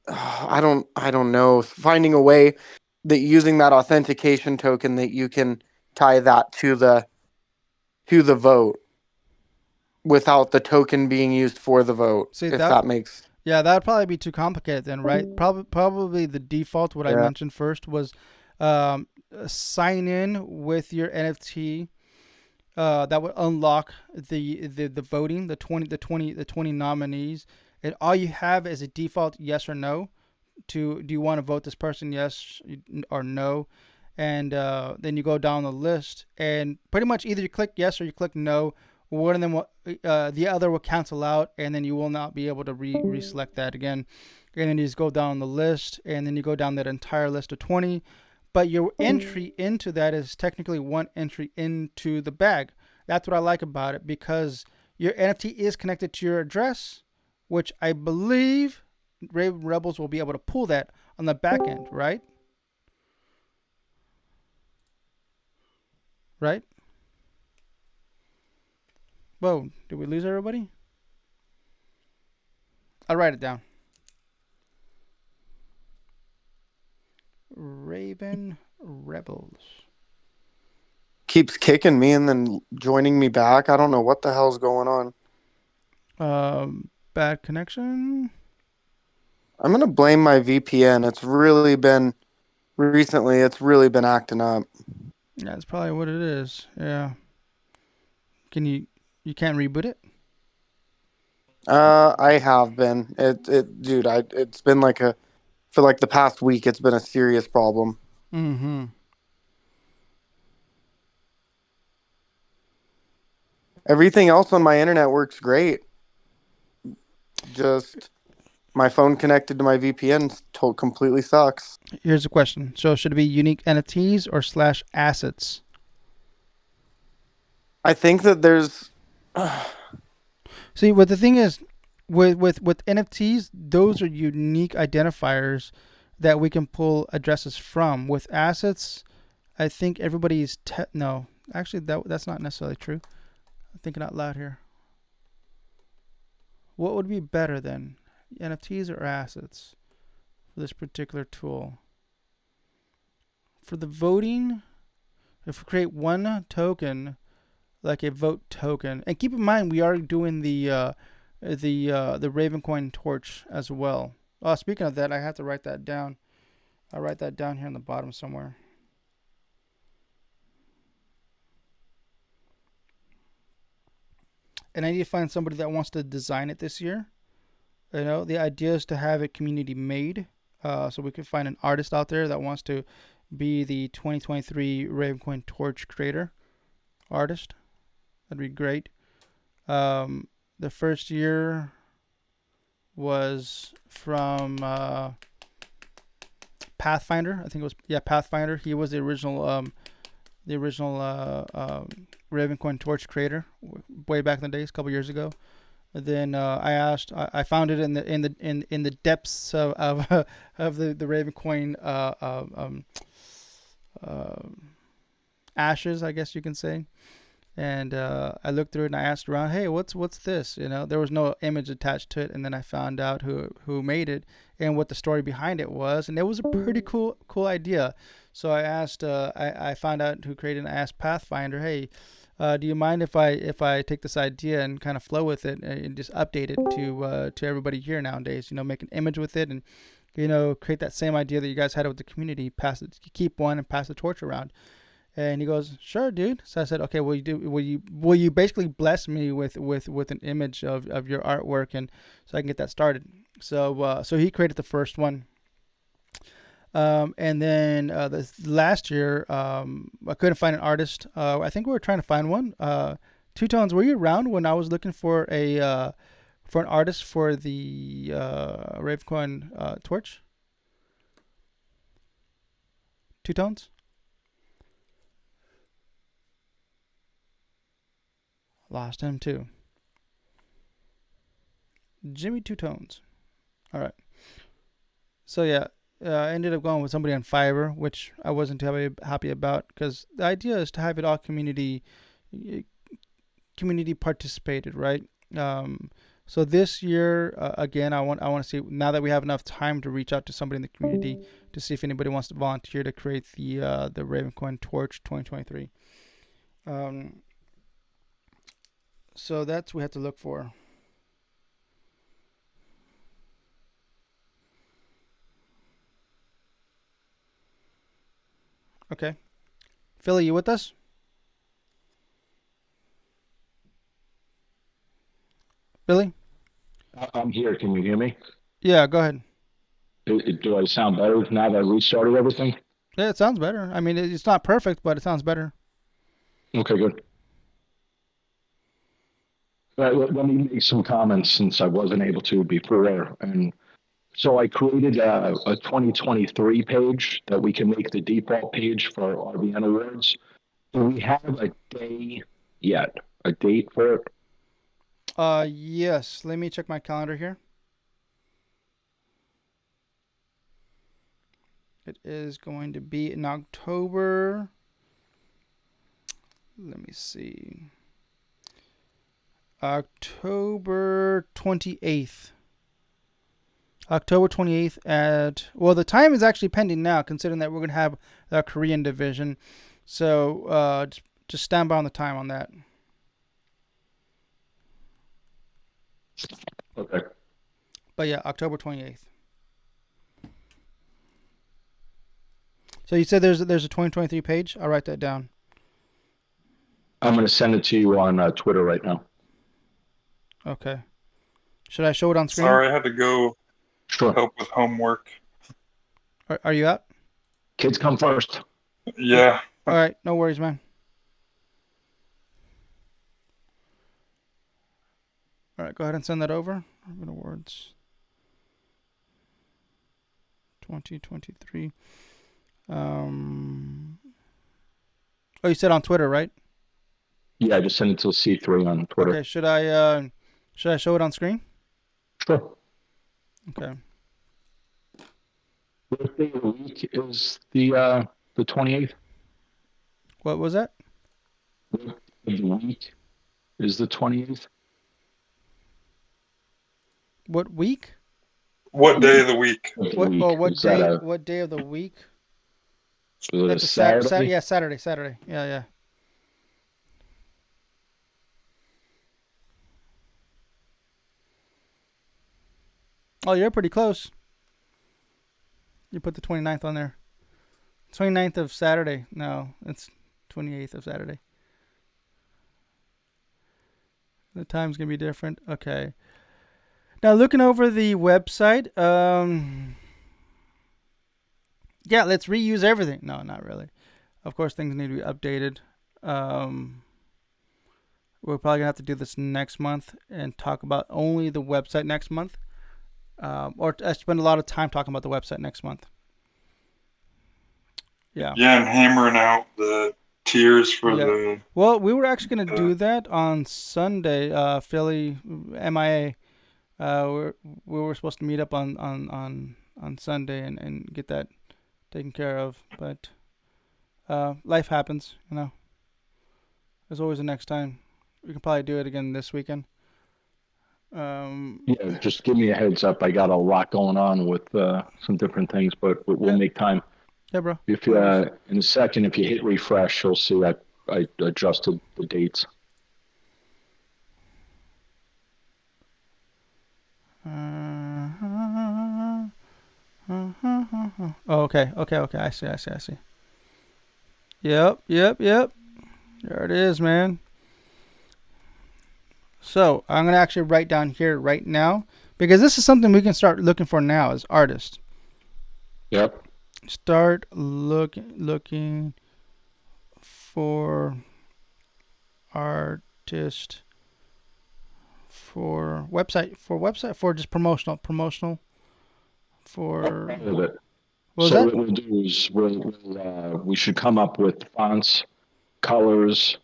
I don't know. Finding a way that using that authentication token that you can tie that to the vote without the token being used for the vote, See if that? that makes. Yeah, that would probably be too complicated then, right? Probably the default. What I Yeah. mentioned first was um, sign in with your NFT. That would unlock the voting, the 20 nominees, and all you have is a default yes or no. To do you want to vote this person, yes or no, and then you go down the list, and pretty much either you click yes or you click no. One of them will, the other will cancel out, and then you will not be able to reselect that again. And then you just go down the list, and then you go down that entire list of 20. But your entry into that is technically one entry into the bag. That's what I like about it, because your NFT is connected to your address, which I believe Raven Rebels will be able to pull that on the back end, right? Right? Whoa, did we lose everybody? I'll write it down. Raven Rebels. Keeps kicking me and then joining me back. I don't know what the hell's going on. Bad connection. I'm gonna blame my VPN. It's really been recently. It's really been acting up. Yeah, that's probably what it is. Yeah. Can you can't reboot it? I have been. Dude. It's been like a for like the past week. It's been a serious problem. Mm-hmm. Everything else on my internet works great. Just my phone connected to my VPN completely sucks. Here's a question. So should it be unique NFTs or slash assets? I think that there's. See, what the thing is, with NFTs, those are unique identifiers that we can pull addresses from. With assets, I think everybody's no. Actually, that's not necessarily true. I'm thinking out loud here. What would be better then, NFTs or assets for this particular tool? For the voting, if we create one token, like a vote token, and keep in mind we are doing the RAVENCOIN torch as well. Oh, speaking of that, I have to write that down. I'll write that down here on the bottom somewhere. And I need to find somebody that wants to design it this year. You know, the idea is to have it community made. So we could find an artist out there that wants to be the 2023 RAVENCOIN torch creator artist. That'd be great. The first year was from Pathfinder. I think it was Pathfinder. He was the original RAVENCOIN torch creator way back in the days, a couple years ago. And then I found it in the depths of the RAVENCOIN ashes, I guess you can say. And I looked through it and I asked around, hey, what's this? You know, there was no image attached to it, and then I found out who made it and what the story behind it was, and it was a pretty cool idea. So I asked, I found out who created it, and I asked Pathfinder, hey, do you mind if I take this idea and kind of flow with it and just update it to everybody here nowadays? You know, make an image with it and create that same idea that you guys had with the community. Keep one and pass the torch around. And he goes, "Sure, dude." So I said, "Okay, will you basically bless me with an image of your artwork, and so I can get that started." So he created the first one, and then this last year, I couldn't find an artist. I think we were trying to find one. Two Tones, were you around when I was looking for an artist for the RAVENCOIN torch? Two Tones. Lost him too. Jimmy Two Tones. All right. So yeah, I ended up going with somebody on Fiverr, which I wasn't too happy about, because the idea is to have it all community participated, right? So this year, again, I want to see, now that we have enough time, to reach out to somebody in the community to see if anybody wants to volunteer to create the RAVENCOIN Torch 2023. So that's what we have to look for. Okay, Philly, you with us? Billy? I'm here. Can you hear me? Yeah, go ahead. Do I sound better now that I restarted everything? Yeah, it sounds better. I mean, it's not perfect, but it sounds better. Okay, good. Let me make some comments since I wasn't able to before. And so I created a 2023 page that we can make the default page for RBN awards. Do we have a day yet? A date for it? Yes. Let me check my calendar here. It is going to be in October. Let me see. October 28th. October 28th at, well, the time is actually pending now, considering that we're going to have the Korean division. So just stand by on the time on that. Okay. But yeah, October 28th. So you said there's a 2023 page? I'll write that down. I'm going to send it to you on Twitter right now. Okay. Should I show it on screen? Sorry, I had to go Sure. help with homework. Are you out? Kids come first. Yeah. All right. No worries, man. All right. Go ahead and send that over. Urban Awards 2023. Oh, you said on Twitter, right? Yeah, I just sent it to C3 on Twitter. Okay. Should I show it on screen? Sure. Okay. What day of the week is the 28th? What was that? What day of the week is the 28th? What week? What day of the week? What? Week. Oh, what Is that day? What day of the week? is it a That's a Saturday? yeah, Saturday. Saturday. Yeah, yeah. Oh, you're pretty close. You put the 29th on there. 29th of Saturday. No, it's 28th of Saturday. The time's going to be different. Okay. Now, looking over the website, yeah, let's reuse everything. No, not really. Of course, things need to be updated. We're probably going to have to do this next month and talk about only the website next month. Or spend a lot of time talking about the website next month. Yeah. Yeah, I'm hammering out the tiers for Yeah. the. Well, we were actually going to do that on Sunday, Philly MIA. We were supposed to meet up on Sunday and get that taken care of, but life happens, you know. There's always a next time. We can probably do it again this weekend. Yeah, just give me a heads up. I got a lot going on with some different things, but we'll Yeah. make time. Yeah, bro. If No worries. in a second, if you hit refresh, you'll see I adjusted the dates. Oh, okay. I see. Yep. There it is, man. So I'm gonna actually write down here right now, because this is something we can start looking for now as artists. Yep. Start looking for artist for website for just promotional for All of it. what was So that? what we'll do is we should come up with fonts, colors,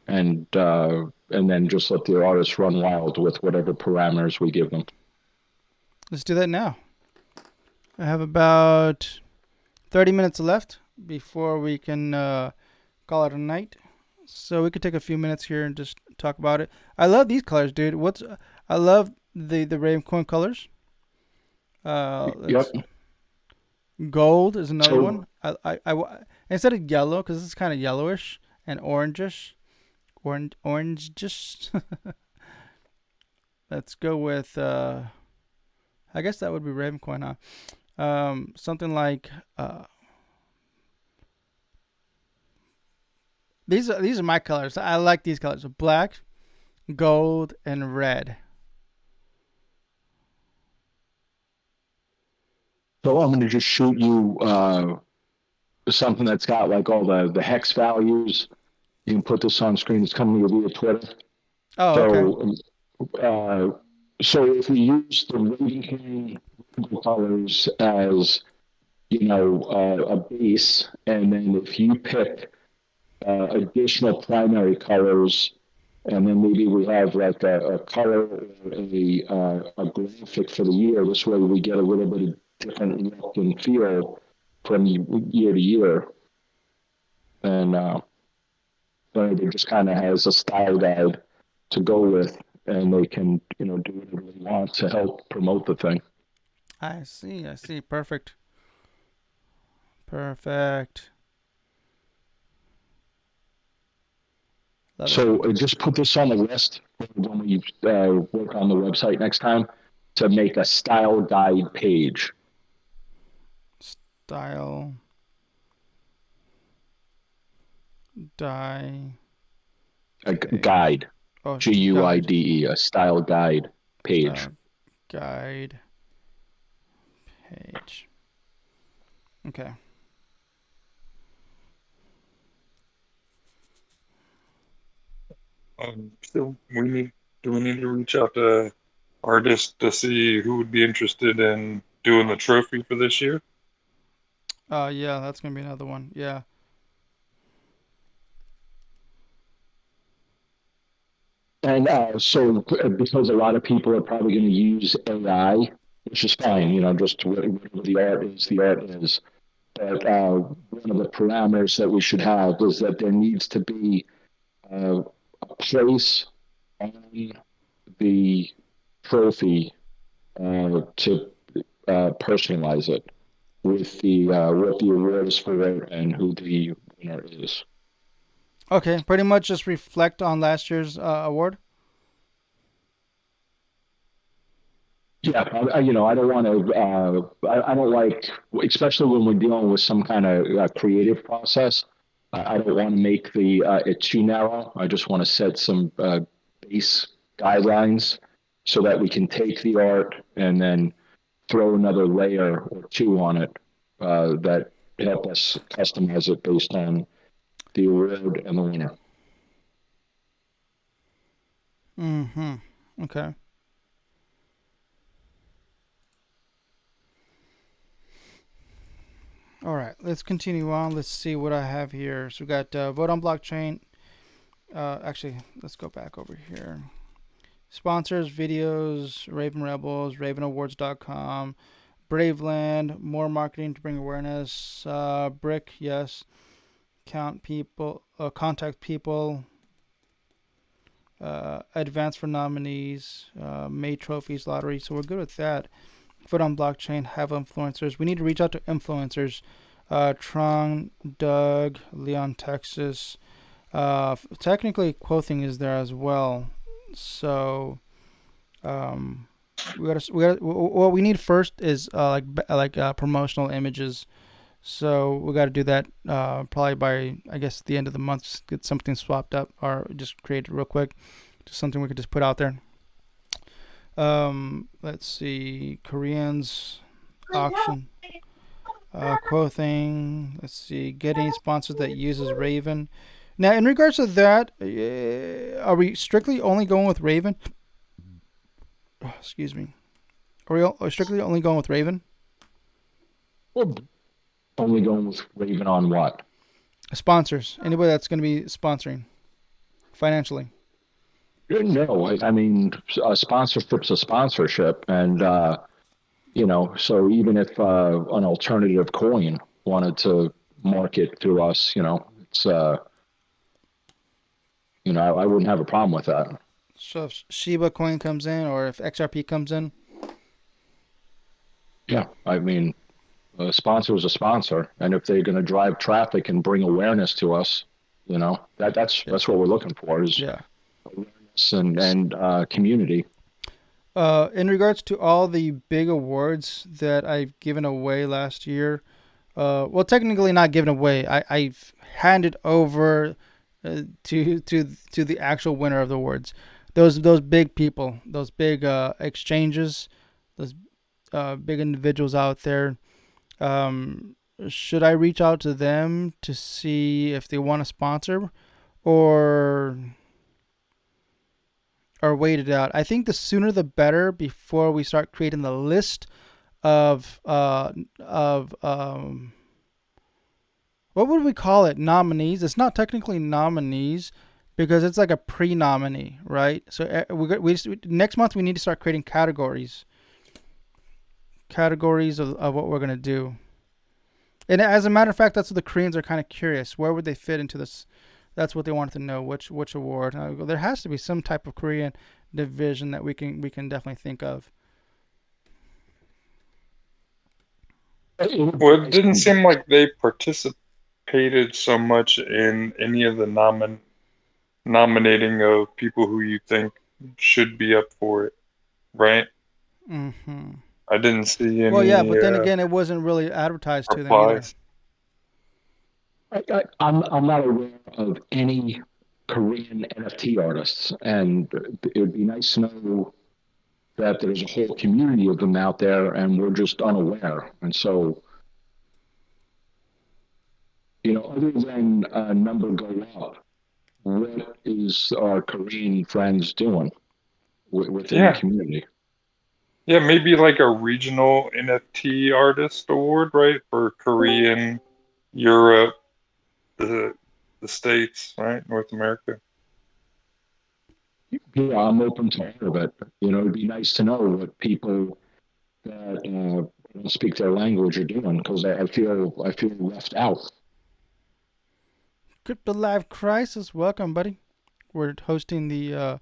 and then just let the artists run wild with whatever parameters we give them. Let's do that now. I have about 30 minutes left before we can call it a night. So we could take a few minutes here and just talk about it. I love these colors, dude. I love the RAVENCOIN colors. Let's Yep. Gold is another So, one. Instead of yellow, because this is kind of yellowish and orangish, orangish. Let's go with. I guess that would be RAVENCOIN, huh? Something like. These are my colors. I like these colors: black, gold, and red. so I'm going to just shoot you something that's got like all the hex values. You can put this on screen. It's coming to you via Twitter. Oh, okay. So, uh, so if we use the Raven colors as a base, and then if you pick additional primary colors, and then maybe we have like a color or a graphic for the year. This way, we get a little bit of different look and feel from year to year, and but it just kind of has a style guide to go with, and they can do whatever they want to help promote the thing. I see. I see. Perfect. Perfect. Love it. So just put this on the list when we work on the website next time to make a style guide page. Style die A page. guide, Oh, guide. GUIDE, a style guide page. Style guide page. Okay. So do we need to reach out to artists to see who would be interested in doing the trophy for this year? Yeah, that's gonna be another one. Yeah. And so, because a lot of people are probably going to use AI, which is fine, just whatever the art is. But one of the parameters that we should have is that there needs to be a place on the trophy to personalize it with the what the award is for it and who the winner is. Okay. Pretty much just reflect on last year's award. Yeah, I don't want to. I don't like, especially when we're dealing with some kind of creative process. I don't want to make the it too narrow. I just want to set some base guidelines so that we can take the art and then throw another layer or two on it that help us customize it based on the award and the winner. Mm-hmm. Okay. All right. Let's continue on. Let's see what I have here. So we got vote on blockchain. Actually, let's go back over here. Sponsors, videos, Raven Rebels, RavenAwards.com, Braveland, more marketing to bring awareness. Brick, yes. Contact people. Advance for nominees. May trophies, lottery. So we're good with that. Foot on blockchain, have influencers. We need to reach out to influencers. Tron, Doug, Leon, Texas. Technically, Quothing is there as well. So, we gotta. What we need first is promotional images. So we got to do that probably by, I guess, the end of the month. Just get something swapped up or just create it real quick. Just something we could just put out there. Let's see, Koreans auction, Quothing. Let's see, getting sponsors that uses Raven. Now, in regards to that, are we strictly only going with Raven? Oh, excuse me. Are we strictly only going with Raven? We're only going with Raven on what? Sponsors. Anybody that's going to be sponsoring financially. No, I mean, a sponsorship's a sponsorship, and so even if an alternative coin wanted to market through us, it's I wouldn't have a problem with that. So if Shiba Coin comes in, or if XRP comes in, Yeah, I mean, a sponsor is a sponsor, and if they're going to drive traffic and bring awareness to us, yeah, that's what we're looking for is yeah. awareness and community. In regards to all the big awards that I've given away last year, well, technically not given away. I've handed over to the actual winner of the awards. Those big people, those big exchanges, those big individuals out there. Um, should I reach out to them to see if they want to sponsor, or wait it out? I think the sooner the better before we start creating the list of what would we call it? Nominees. It's not technically nominees because it's like a pre-nominee, right? So next month we need to start creating categories of what we're gonna do. And as a matter of fact, that's what the Koreans are kind of curious. Where would they fit into this? That's what they wanted to know. Which award? There has to be some type of Korean division that we can definitely think of. Well, it didn't seem like they participated so much in any of the nominating of people who you think should be up for it, right? Mm-hmm. I didn't see Well, yeah, any but then again, it wasn't really advertised to them either. replies. I'm not aware of any Korean NFT artists, and it would be nice to know that there's a whole community of them out there, and we're just unaware. And so, other than number go up, what is our Korean friends doing within the Yeah, community? yeah, maybe like a regional NFT artist award, right? For Korean, Europe, the the States, right? North America. Yeah, I'm open to all of it. It'd be nice to know what people that don't speak their language are doing because I feel left out. Crypto Live Crisis, welcome, buddy. We're hosting the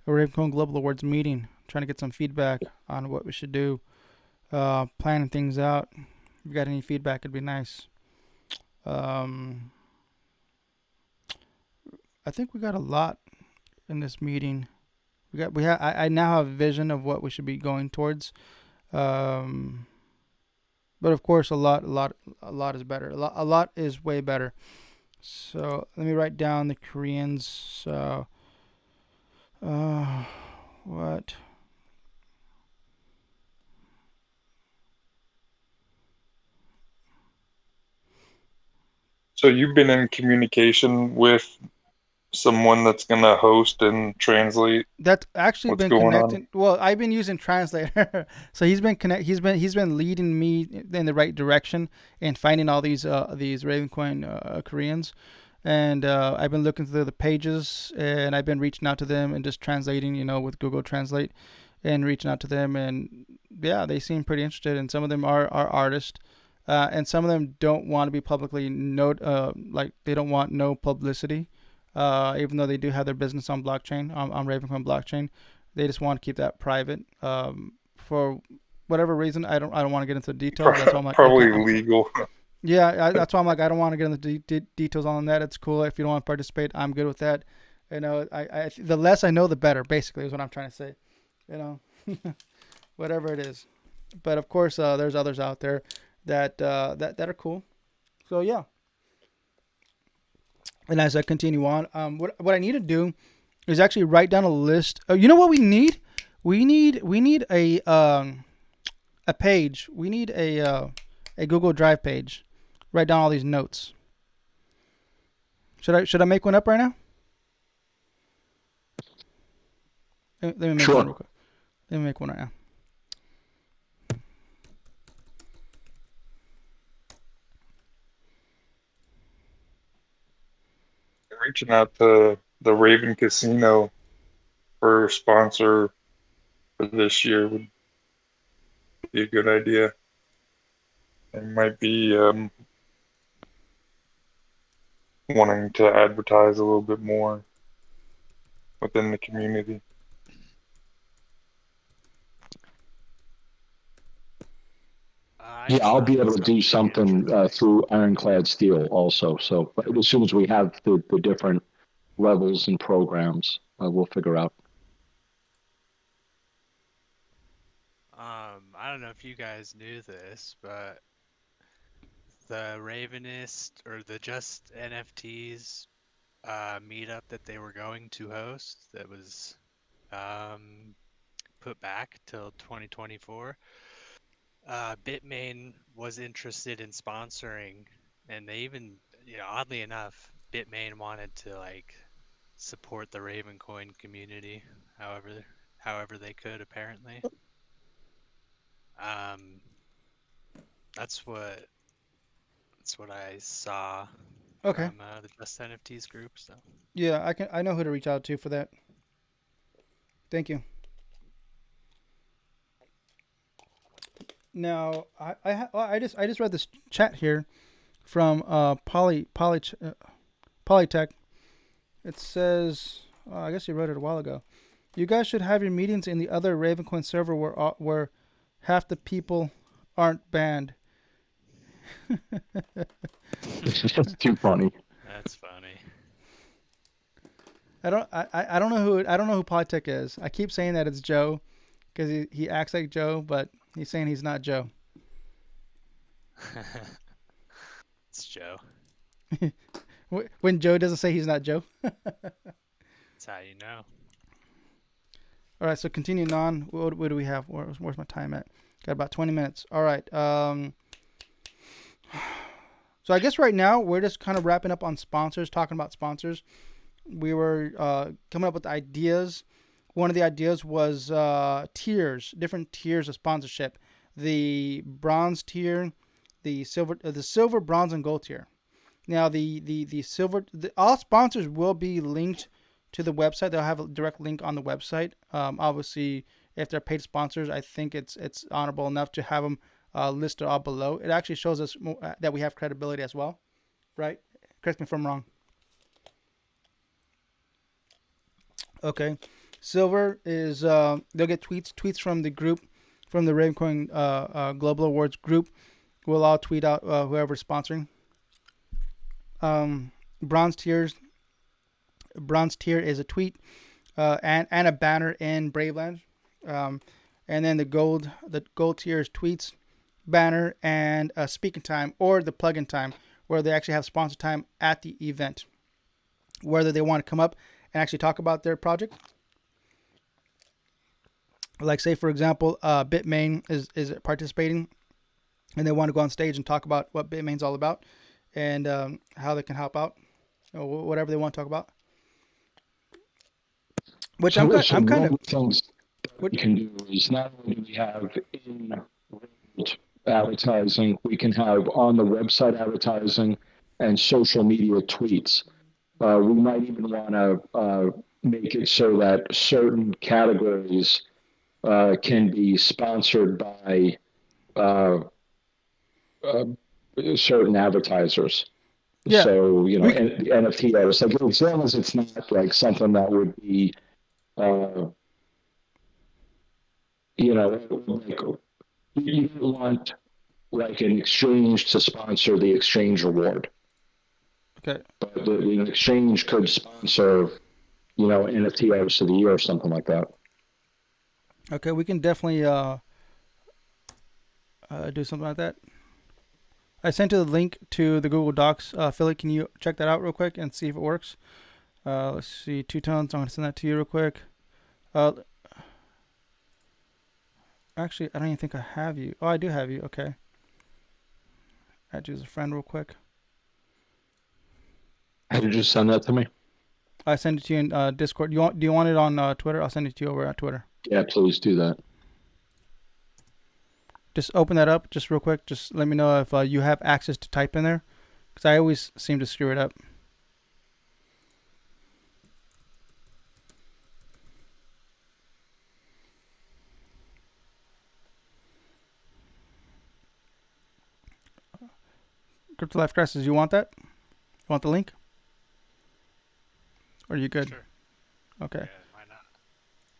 RAVENCOIN Global Awards meeting, trying to get some feedback on what we should do, planning things out. If you got any feedback, it'd be nice. Um, I think we got a lot in this meeting. I now have a vision of what we should be going towards. Um, but of course, a lot is better. A lot is way better. So let me write down the Koreans. So, what? So you've been in communication with someone that's gonna host and translate That's actually what's been going on. connecting. Well, I've been using translator, so he's been connect. He's been leading me in the right direction and finding all these Ravencoin Koreans, and I've been looking through the pages and I've been reaching out to them and just translating, with Google Translate, and reaching out to them, and yeah, they seem pretty interested, and some of them are artists. And some of them don't want to be publicly like they don't want no publicity, even though they do have their business on blockchain, on Ravencoin blockchain. They just want to keep that private, for whatever reason. I don't want to get into the details. That's why I'm like, okay, Probably legal. yeah. That's why I'm like, I don't want to get into the details on that. It's cool if you don't want to participate. I'm good with that. The less I know, the better. Basically, is what I'm trying to say. You know, whatever it is. But of course, there's others out there that are cool. So yeah. And as I continue on, what I need to do is actually write down a list. You know what we need? We need a page. We need a Google Drive page. Write down all these notes. Should I make one up right now? Let me make one real Sure. quick. Let me make one right now. Reaching out to the Raven Casino for a sponsor for this year would be a good idea. They might be wanting to advertise a little bit more. within the community. I Yeah, can I'll find be able to some do something through Ironclad Steel also. So but as soon as we have the different levels and programs, we'll figure out. I don't know if you guys knew this, but the Ravenist or the Just NFTs meetup that they were going to host that was um, put back till 2024. Bitmain was interested in sponsoring, and they even, oddly enough, Bitmain wanted to like support the RAVENCOIN community, however they could apparently. Um, that's what I saw Okay. from the Just NFTs group. So Yeah, I know who to reach out to for that. Thank you. Now, I just read this chat here from Polytech. It says, I guess you wrote it a while ago. You guys should have your meetings in the other Ravencoin server where half the people aren't banned. It's too funny. that's funny. I don't know who Polytech is. I keep saying that it's Joe because he acts like Joe, but he's saying he's not Joe. It's Joe. When Joe doesn't say he's not Joe. That's how you know. All right, so continuing on, what do we have? Where's my time at? Got about 20 minutes. All right. So I guess right now we're just kind of wrapping up on sponsors, talking about sponsors. We were coming up with ideas. One of the ideas was tiers, different tiers of sponsorship. The bronze tier, the silver, bronze, and gold tier. Now the silver, all sponsors will be linked to the website. They'll have a direct link on the website. Obviously, if they're paid sponsors, I think it's honorable enough to have them listed all below. It actually shows us that we have credibility as well, right? Correct me if I'm wrong. Okay, silver is they'll get tweets from the group, from the RavenCoin Global Awards group. We'll all tweet out whoever's sponsoring. Bronze tiers. Bronze tier is a tweet and a banner in Braveland. And then the gold tier is tweets, banner, and speaking time or the plug-in time, where they actually have sponsor time at the event, whether they want to come up and actually talk about their project. Like, say for example, Bitmain is participating, and they want to go on stage and talk about what Bitmain's all about and how they can help out, or whatever they want to talk about. Which So, I'm kind one of of the things what, we can do is not only do we have in advertising, we can have on the website advertising and social media tweets. We might even want to make it so that certain categories can be sponsored by uh, uh, certain advertisers. yeah. So, We the NFT artists, like as long as it's not like something that would be, uh, like you don't want like an exchange to sponsor the exchange award, okay. but the exchange could sponsor, NFT artist of the year or something like that. Okay, we can definitely do something like that. I sent you the link to the Google Docs. Philly, can you check that out real quick and see if it works? Let's see, two tones. I'm gonna send that to you real quick. Uh, Actually, I don't even think I have you. Oh, I do have you. Okay. Add you as a friend real quick. How did you send that to me? I sent it to you in Discord. Do you want it on Twitter? I'll send it to you over at Twitter. Yeah, please do that. Just open that up, just real quick. Just let me know if you have access to type in there, because I always seem to screw it up. Crypto Life Crisis, you want that? You want the link? Or are you good? Sure. Okay. Yeah, why not?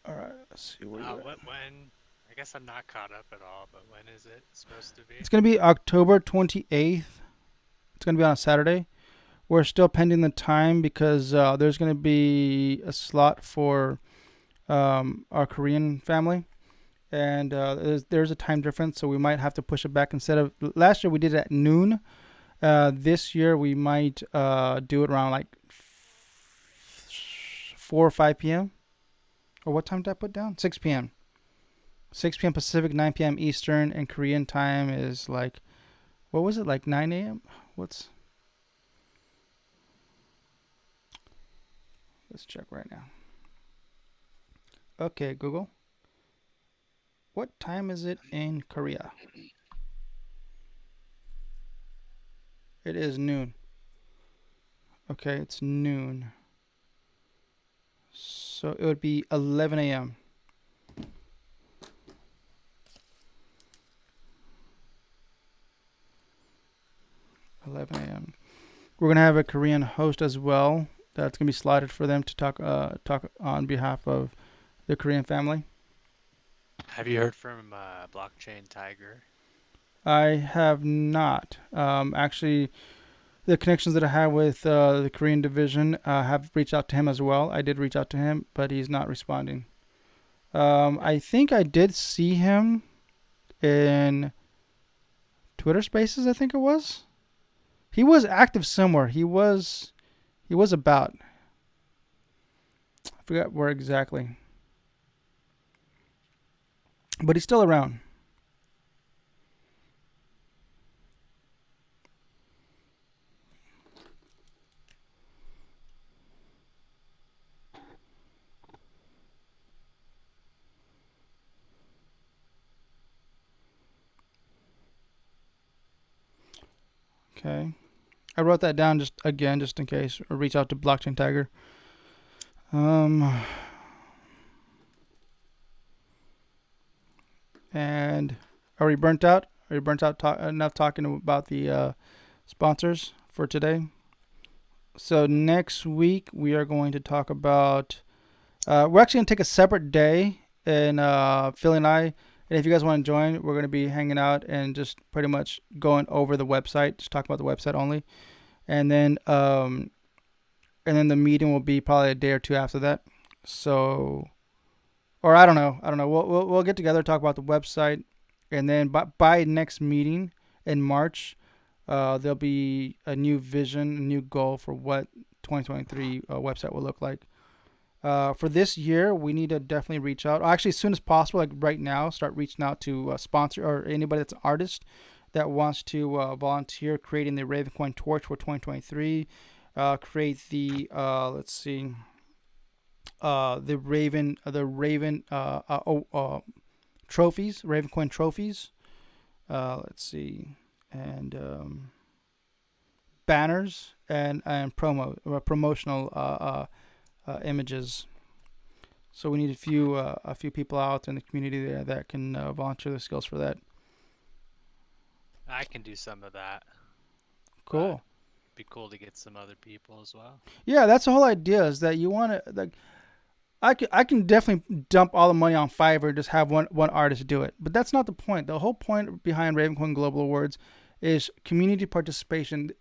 All right. Let's see where you're at. When? I guess I'm not caught up at all, but when is it supposed to be? It's gonna be October 28th. It's gonna be on a Saturday. We're still pending the time because there's gonna be a slot for our Korean family, and there's a time difference, so we might have to push it back. Instead of last year, we did it at noon. This year, we might do it around like 4 or 5 p.m. Or what time did I put down? 6 p.m. 6 p.m. Pacific, 9 p.m. Eastern, and Korean time is like, what was it, like 9 a.m.? What's. Let's check right now. Okay, Google. What time is it in Korea? It is noon. Okay, it's noon. So it would be 11 a.m. 11 a.m. We're gonna have a Korean host as well. That's gonna be slotted for them to talk on behalf of the Korean family. Have you heard from Blockchain Tiger? I have not. Actually, the connections that I have with the Korean division have reached out to him as well. I did reach out to him, but he's not responding. I think I did see him in Twitter Spaces. I think it was. He was active somewhere. He was about. I forgot where exactly, but he's still around. Okay. I wrote that down just again, just in case, or reach out to Blockchain Tiger. Um, and are we burnt out? Are you burnt out enough talking about the sponsors for today? So next week we are going to talk about. We're actually going to take a separate day, and Philly and I. And if you guys want to join, we're going to be hanging out and just pretty much going over the website, just talking about the website only, and then the meeting will be probably a day or two after that. So, or I don't know. We'll get together, talk about the website, and then by next meeting in March, there'll be a new vision, a new goal for what 2023 website will look like. For this year, we need to definitely reach out. Actually, as soon as possible, like right now, start reaching out to sponsor or anybody that's an artist that wants to volunteer creating the RAVENCOIN torch for 2023. Create the let's see, the Raven trophies, RAVENCOIN trophies. Let's see, and banners and promotional images. So we need a few people out in the community there that can volunteer their skills for that. I can do some of that. Cool. It'd be cool to get some other people as well. Yeah, that's the whole idea. Is that you want to like. I can definitely dump all the money on Fiverr and just have one artist do it. But that's not the point. The whole point behind RAVENCOIN Global Awards is community participation.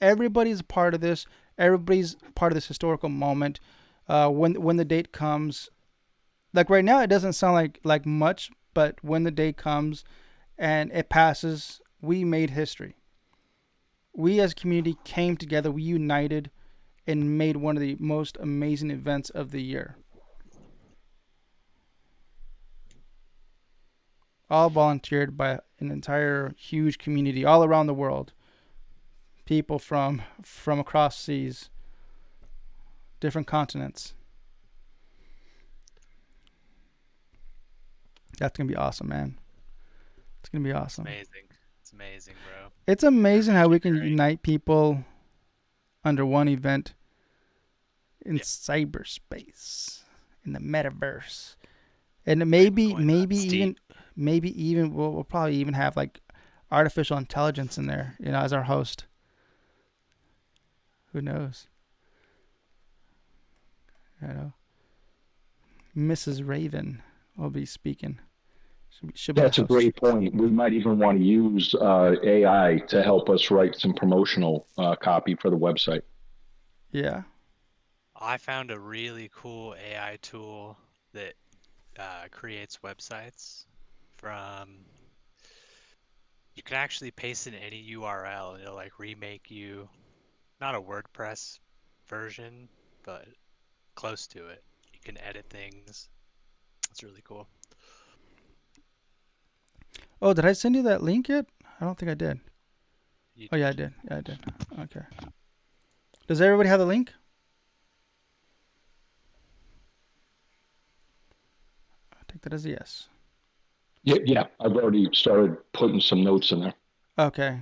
Everybody's a part of this. Everybody's part of this historical moment. When the date comes, like right now, it doesn't sound like much, but when the day comes and it passes, we made history. We as a community came together. We united and made one of the most amazing events of the year. All volunteered by an entire huge community all around the world. People from across seas, different continents. That's gonna be awesome, man. It's gonna be awesome. It's amazing, bro. It's amazing how we can Great. unite people under one event in Yeah. cyberspace, in the metaverse, and maybe Ravencoin.steep. even we'll probably even have like artificial intelligence in there, as our host. Who knows? Mrs. Raven will be speaking. She'll be the That's a host. great point. We might even want to use AI to help us write some promotional copy for the website. Yeah. I found a really cool AI tool that creates websites from. You can actually paste in any URL and it'll like remake you, not a WordPress version, but close to it. You can edit things. It's really cool. Oh, did I send you that link yet? I don't think I did. You Oh yeah, I did. Yeah, I did. Okay. Does everybody have the link? I take that as a yes. Yeah, I've already started putting some notes in there. Okay.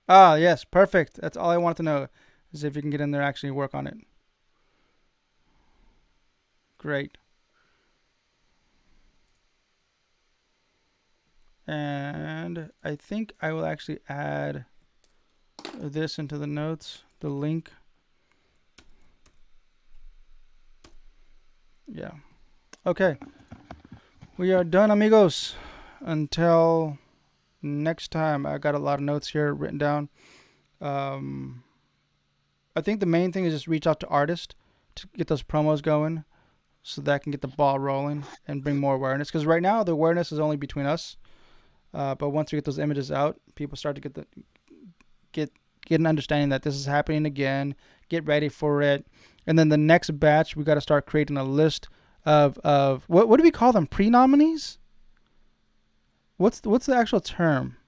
Ah, yes, perfect. That's all I wanted to know, is if you can get in there and actually work on it. Great. And I think I will actually add this into the notes, the link. Yeah. Okay. We are done, amigos. Until next time. I got a lot of notes here written down. Um, I think the main thing is just reach out to artists to get those promos going so that can get the ball rolling and bring more awareness. Because right now, the awareness is only between us. But once we get those images out, people start to get an understanding that this is happening again. Get ready for it, and then the next batch we got to start creating a list of what do we call them? Pre-nominees? What's the actual term?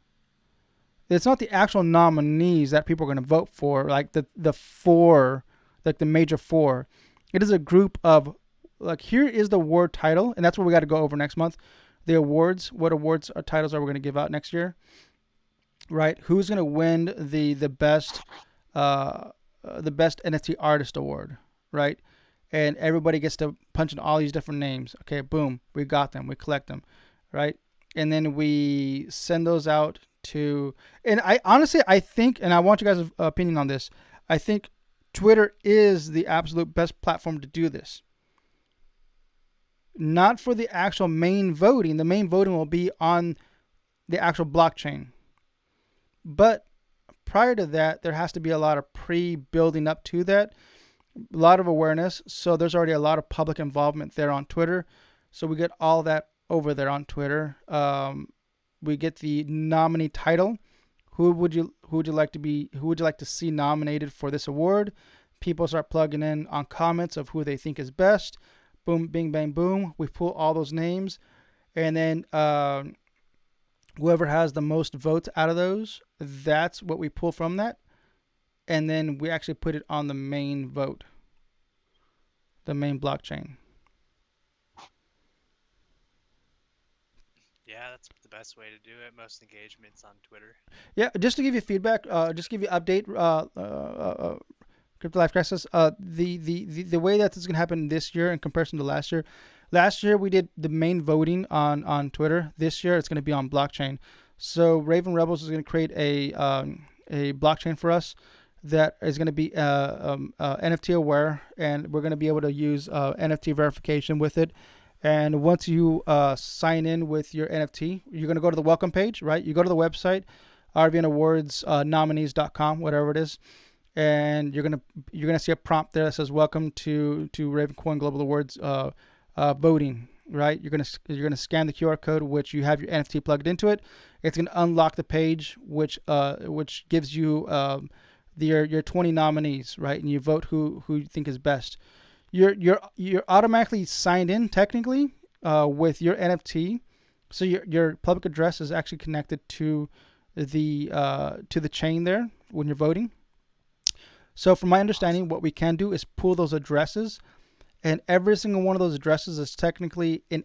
It's not the actual nominees that people are going to vote for, like the four, like the major four. It is a group of, like, here is the award title, and that's what we got to go over next month. The awards, what awards or titles are we going to give out next year? Right? Who's going to win the best NFT artist award? Right? And everybody gets to punch in all these different names. Okay, boom, we got them, we collect them, right? And then we send those out to. And I honestly, I think, and I want you guys' opinion on this. I think Twitter is the absolute best platform to do this. Not for the actual main voting. The main voting will be on the actual blockchain. But prior to that, there has to be a lot of pre-building up to that, a lot of awareness. So there's already a lot of public involvement there on Twitter. So we get all that over there on Twitter. We get the nominee title. Who would you like to see nominated for this award? People start plugging in on comments of who they think is best. Boom, bing, bang, boom. We pull all those names, and then whoever has the most votes out of those, that's what we pull from that, and then we actually put it on the main vote, the main blockchain. Yeah, that's the best way to do it. Most engagements on Twitter. Yeah, just to give you feedback, just give you update. Crypto Life Crisis. The way that this is gonna happen this year in comparison to last year. Last year we did the main voting on Twitter. This year it's gonna be on blockchain. So Raven Rebels is gonna create a blockchain for us that is gonna be NFT aware, and we're gonna be able to use NFT verification with it. And once you sign in with your NFT, you're going to go to the welcome page, right? You go to the website, rvnawards.nominees.com, whatever it is, and you're gonna see a prompt there that says "Welcome to RAVENCOIN Global Awards voting." Right? You're gonna scan the QR code, which you have your NFT plugged into it. It's gonna unlock the page, which gives you your 20 nominees, right? And you vote who you think is best. You're automatically signed in technically with your NFT, so your public address is actually connected to the chain there when you're voting. So from my understanding, what we can do is pull those addresses, and every single one of those addresses is technically an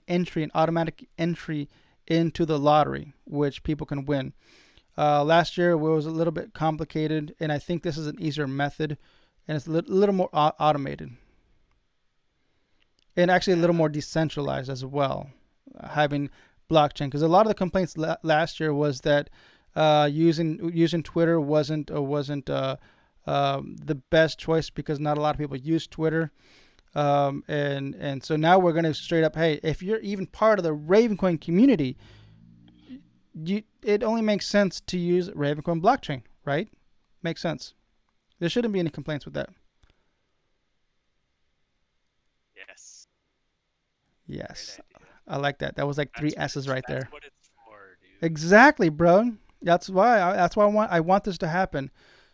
automatic entry into the lottery, which people can win. Last year it was a little bit complicated, and I think this is an easier method, and it's a little more automated. And actually a little more decentralized as well, having blockchain. Because a lot of the complaints last year was that using Twitter wasn't the best choice because not a lot of people use Twitter. And so now we're gonna straight up, hey, if you're even part of the RAVENCOIN community, it only makes sense to use RAVENCOIN blockchain, right? Makes sense. There shouldn't be any complaints with that. Yes. Yes, Great idea. I like that. That was like three S's right there. That's what it's for, dude. Exactly, bro. That's why. I want this to happen.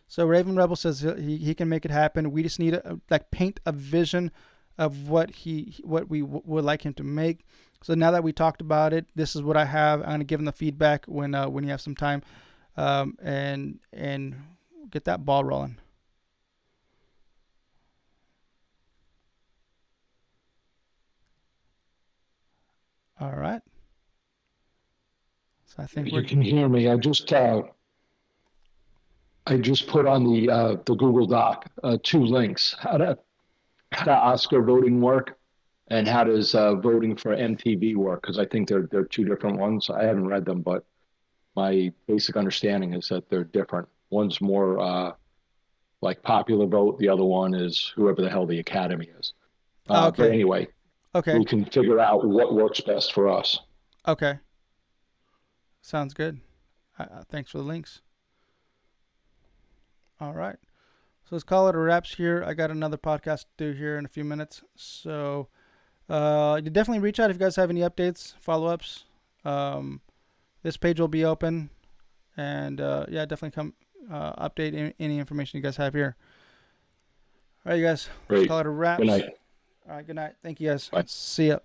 So Raven Rebel says he can make it happen. We just need to like paint a vision of what we would like him to make. So now that we talked about it, this is what I have. I'm gonna give him the feedback when you have some time, and get that ball rolling. All right. So I think You can hear me. I just put on the Google Doc two links. How to Oscar voting work, and how does voting for MTV work? Because I think they're two different ones. I haven't read them, but my basic understanding is that they're different. One's more like popular vote. The other one is whoever the hell the Academy is. But okay. anyway, Okay. we can figure out what works best for us. Okay. Sounds good. Thanks for the links. All right. So let's call it a wraps here. I got another podcast to do here in a few minutes. So you definitely reach out if you guys have any updates, follow ups. This page will be open. And yeah, definitely come update any information you guys have here. All right, you guys. Let's Great. call it a wraps. Good night. All right, good night. Thank you guys. Bye. See ya.